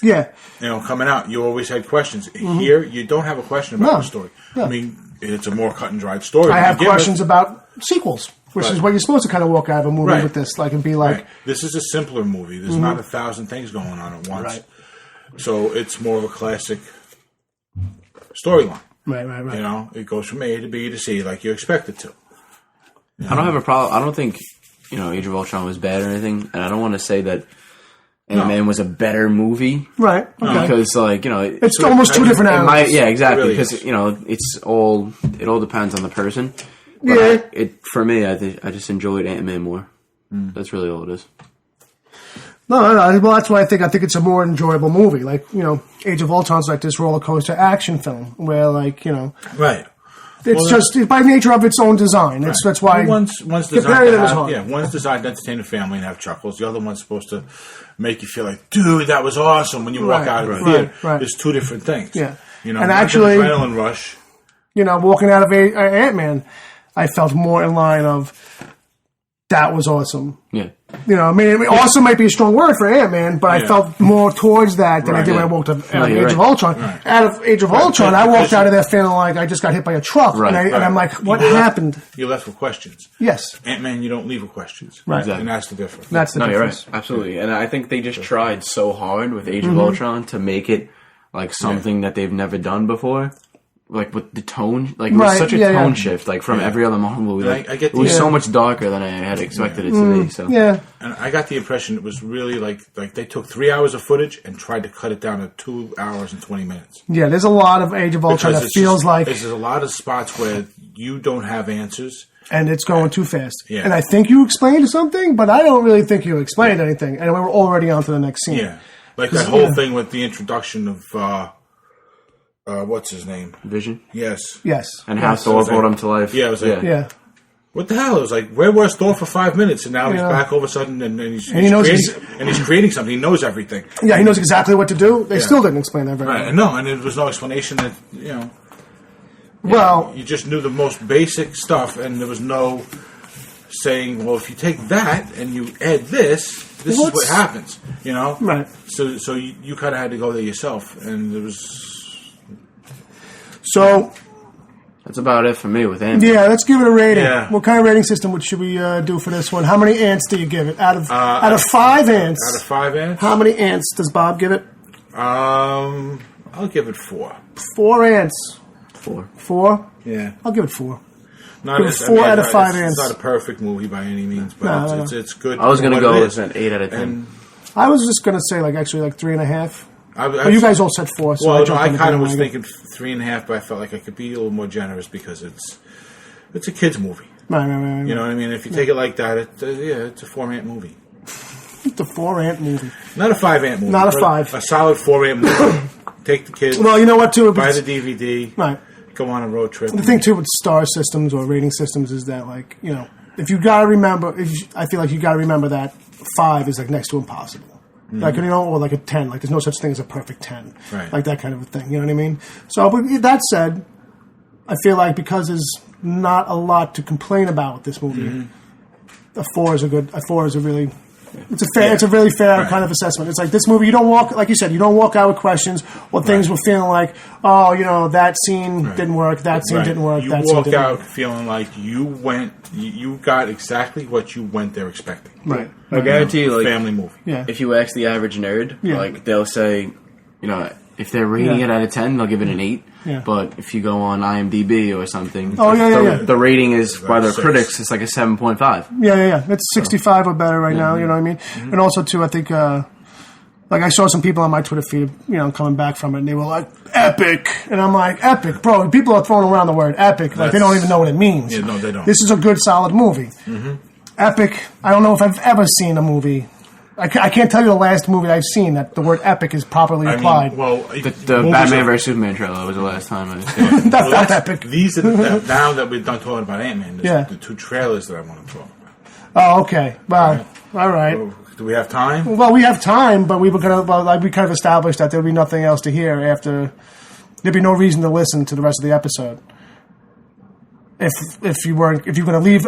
Yeah. Coming out, you always had questions. Here, you don't have a question about the story. No. I mean, it's a more cut and dried story. I have questions about sequels, which is what you're supposed to kind of walk out of a movie with this, like, and be like... This is a simpler movie. There's not 1,000 things going on at once. Right. So it's more of a classic storyline. Right. It goes from A to B to C like you expect it to. I don't have a problem. I don't think, Age of Ultron was bad or anything, and I don't want to say that Ant-Man was a better movie. Right. Okay. Because, it's almost two different animals. Yeah, exactly. Really because, it all depends on the person. But for me, I just enjoyed Ant-Man more. That's really all it is. No. Well, that's why I think it's a more enjoyable movie. Like, Age of Ultron's like this roller coaster action film where, Right. It's just by nature of its own design. That's why one's designed one's designed to entertain the family and have chuckles. The other one's supposed to make you feel like, dude, that was awesome when you walk out of the theater. Right. There's two different things. Yeah. And actually, adrenaline rush. Walking out of Ant-Man, I felt more in line of that was awesome. Yeah. You know, I mean, awesome might be a strong word for Ant-Man, but I felt more towards that than I did when I walked out of Age of Ultron. Right. Out of Age of Ultron, I walked out of there feeling like I just got hit by a truck. Right. And I'm like, what happened? You're left with questions. Yes. Ant-Man, you don't leave with questions. Right. Exactly. And that's the difference. That's the difference. You're right. Absolutely. And I think they just tried so hard with Age of Ultron to make it like something that they've never done before. Like with the tone, like it was such a tone shift, like from every other Marvel movie. Like, I get it was so much darker than I had expected it to be. So and I got the impression it was really like they took 3 hours of footage and tried to cut it down to 2 hours and 20 minutes. Yeah, there's a lot of Age of Ultron that feels like there's a lot of spots where you don't have answers. And it's going too fast. Yeah. And I think you explained something, but I don't really think you explained anything. And we're already on to the next scene. Yeah, like that whole thing with the introduction of. What's his name? Vision? Yes. And how Thor brought him to life. Yeah, it was like, what the hell? It was like, where was Thor for 5 minutes? And now he's back all of a sudden and he's creating something. He knows everything. Yeah, he knows exactly what to do. They still didn't explain that very well. Right. No, and there was no explanation that, you know. Well. You just knew the most basic stuff and there was no saying, well, if you take that and you add this is what happens, you know? Right. So you kind of had to go there yourself and there was... So that's about it for me with Ant-Man. Yeah, let's give it a rating. Yeah. What kind of rating system should we do for this one? How many ants do you give it? Out of 5 ants. Out of 5 ants? How many ants does Bob give it? I'll give it 4. 4 ants. 4. 4? Yeah. I'll give it 4. Give it 4 out of 5 ants. It's not a perfect movie by any means, but it's good. I was going to go with an 8 out of 10. I was just going to say like 3.5. But you guys all said 4. So I kind of was thinking 3.5, but I felt like I could be a little more generous because it's a kids movie. Right. You know what I mean? If you take it like that, it's a 4-ant movie. It's a 4-ant movie. Not a 5-ant movie. Not a 5. A solid 4-ant movie. Take the kids. Well, you know what? Too, buy the DVD. Right. Go on a road trip. The thing too with star systems or rating systems is that like if you gotta remember, I feel like you gotta remember that 5 is like next to impossible. Like, or like a 10. Like, there's no such thing as a perfect 10. Right. Like that kind of a thing. You know what I mean? So, but that said, I feel like because there's not a lot to complain about with this movie, a 4 is a really... It's a really fair kind of assessment. It's like this movie, you don't walk, like you said, you don't walk out with questions or things were feeling like, oh, that scene didn't work, that scene didn't work, that scene didn't work. You walk out feeling like you got exactly what you went there expecting. Right. I guarantee you, like, family movie. Yeah. If you ask the average nerd, like, they'll say, if they're rating it out of 10, they'll give it an 8. Yeah. But if you go on IMDb or something, the rating is by their critics, it's like a 7.5. Yeah. It's 65 or better right now, you know what I mean? Mm-hmm. And also, too, I think, like I saw some people on my Twitter feed, coming back from it, and they were like, epic. And I'm like, epic, bro. People are throwing around the word epic. Like, they don't even know what it means. Yeah, no, they don't. This is a good, solid movie. Mm-hmm. Epic, I don't know if I've ever seen a movie. I can't tell you the last movie I've seen that the word epic is properly applied. The Batman vs. Superman trailer was the last time I've seen it. That's epic. These are now that we're done talking about Ant-Man, the 2 trailers that I want to talk about. Oh, okay. Well, all right. Do we have time? Well, we have time, but we kind of established that there would be nothing else to hear after. There'd be no reason to listen to the rest of the episode. If you're going to leave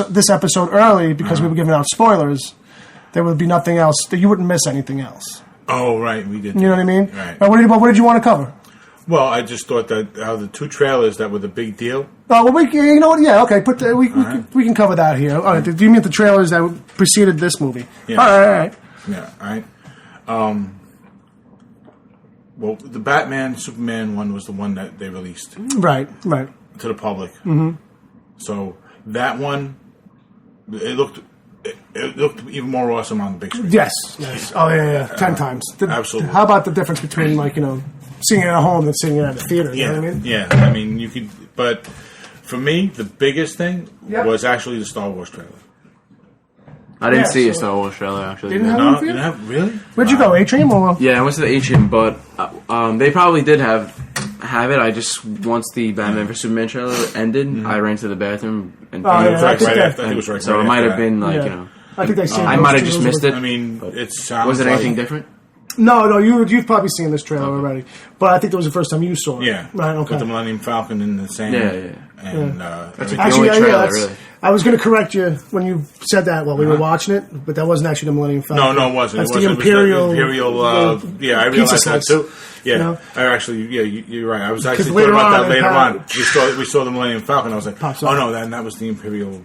this episode early because we were giving out spoilers, there would be nothing else. You wouldn't miss anything else. Oh, right, we did. You know what I mean? Right. What did you want to cover? Well, I just thought that the 2 trailers that were the big deal. Oh, well, you know what? Yeah, okay. We can cover that here. All right. Do you mean the trailers that preceded this movie? Yeah. All right. Yeah. All right. Well, the Batman Superman one was the one that they released. Right. To the public. Mm-hmm. So that one, it looked even more awesome on the big screen. Yes. Oh, yeah. 10 times. Absolutely. How about the difference between, seeing it at home and seeing it at the theater? You know what I mean? Yeah. I mean, you could... But for me, the biggest thing was actually the Star Wars trailer. I didn't see a Star Wars trailer, actually. Didn't have really? Where'd you go, Atrium? Or? Yeah, I went to the Atrium, but they probably did have it. I just, once the Batman vs. Superman trailer ended, I ran to the bathroom. And I think it was right. So it might have been I think they I might have just missed it. I mean, was it anything different? No, you've probably seen this trailer already, but I think that was the first time you saw it. Yeah, right. Okay. With the Millennium Falcon in the sand. Yeah. And that's a actually, trailer, really. I was going to correct you when you said that while we were watching it, but that wasn't actually the Millennium Falcon. No, it wasn't. That's it the Imperial. Yeah, I realized that too. Yeah, you know? I actually, you're right. I was actually thinking about that later on. We saw the Millennium Falcon. I was like, oh no, that was the Imperial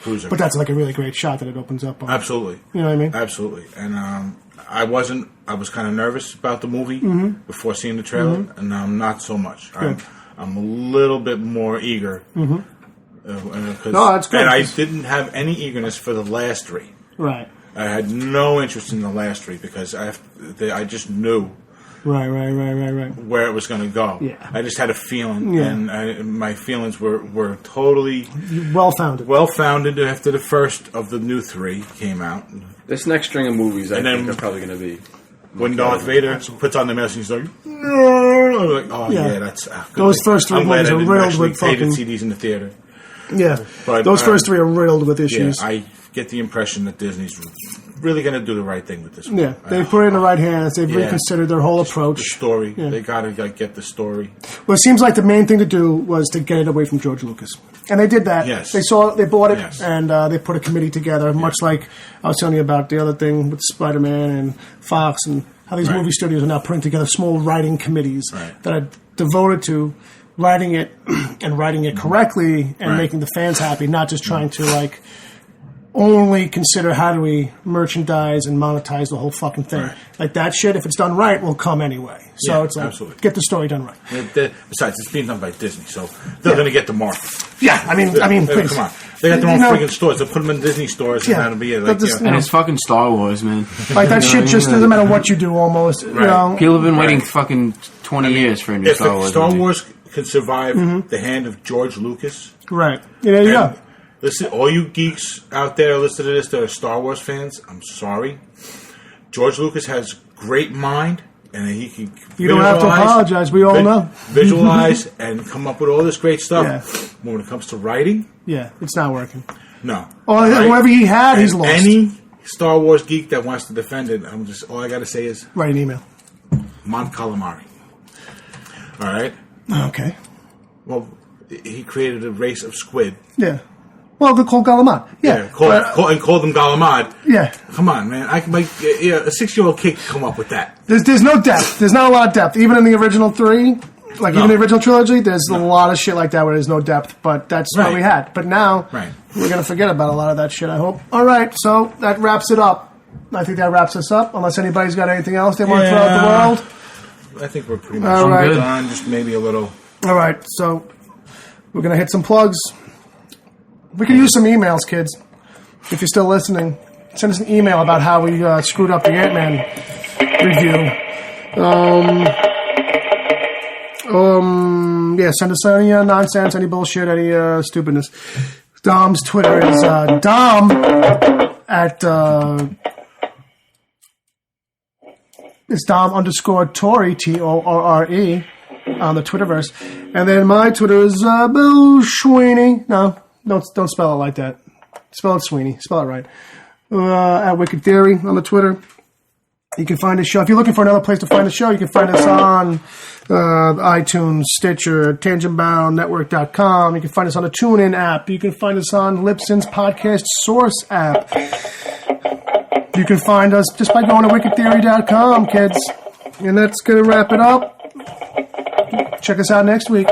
cruiser. But that's like a really great shot that it opens up on. Absolutely. You know what I mean? Absolutely. And I was kind of nervous about the movie before seeing the trailer, and now I'm not so much. I'm a little bit more eager. No, that's good. And I didn't have any eagerness for the last three. Right. I had no interest in the last three because I just knew right where it was going to go. Yeah. I just had a feeling, and my feelings were totally well-founded after the first of the new three came out. This next string of movies, I think, are probably going to be... When Darth Vader puts on the mask and he's like, I'm like, oh yeah, that's... Those first three movies are riddled with fucking... CDs in the theater. Yeah, but those first three are riddled with issues. Yeah, I get the impression that Disney's really going to do the right thing with this one. Yeah, they put it in the right hands. They've reconsidered their whole approach. The story. Yeah. They got to get the story. Well, it seems like the main thing to do was to get it away from George Lucas. And they did that. Yes. They bought it, and they put a committee together, much like I was telling you about the other thing with Spider-Man and Fox, and how these movie studios are now putting together small writing committees that are devoted to writing it and writing it correctly and making the fans happy, not just trying to only consider how do we merchandise and monetize the whole fucking thing. Like that shit, if it's done right, will come anyway. So it's like, absolutely. Get the story done right. Besides, it's being done by Disney, so they're going to get the market. Yeah, I mean, please. Come on. They got their own freaking stores. They'll put them in Disney stores, and that'll be it. And it's fucking Star Wars, man. Like, that shit just doesn't matter what you do, almost. You know? People have been waiting fucking 20 years for a new Star Wars. Star Wars could survive the hand of George Lucas. Right. There you go. Listen, all you geeks out there listen to this that are Star Wars fans, I'm sorry. George Lucas has great mind, and he can You don't have to apologize. We all know. Visualize and come up with all this great stuff. Yeah. But when it comes to writing... Yeah, it's not working. No. Whoever he had, he's lost. Any Star Wars geek that wants to defend it, all I got to say is... Write an email. Mon Calamari. All right? Okay. Well, he created a race of squid. Yeah. Well, they're called Galamad. Yeah. Called them Galamad. Yeah. Come on, man. A 6-year-old kid can come up with that. There's no depth. There's not a lot of depth. Even in the original three, even the original trilogy, there's a lot of shit like that where there's no depth. But that's what we had. But now, we're going to forget about a lot of that shit, I hope. All right. So that wraps it up. I think that wraps us up. Unless anybody's got anything else they want to throw out the world. I think we're pretty much good on. Just maybe a little. All right. So we're going to hit some plugs. We can use some emails, kids. If you're still listening, send us an email about how we screwed up the Ant-Man review. Send us any nonsense, any bullshit, any stupidness. Dom's Twitter is Dom at it's Dom_Torre, Torre, on the Twitterverse. And then my Twitter is Bill Sweeney. No. Don't spell it like that. Spell it Sweeney. Spell it right. At Wicked Theory on the Twitter. You can find the show. If you're looking for another place to find the show, you can find us on iTunes, Stitcher, TangentBoundNetwork.com. You can find us on the TuneIn app. You can find us on Libsyn's Podcast Source app. You can find us just by going to WickedTheory.com, kids. And that's going to wrap it up. Check us out next week.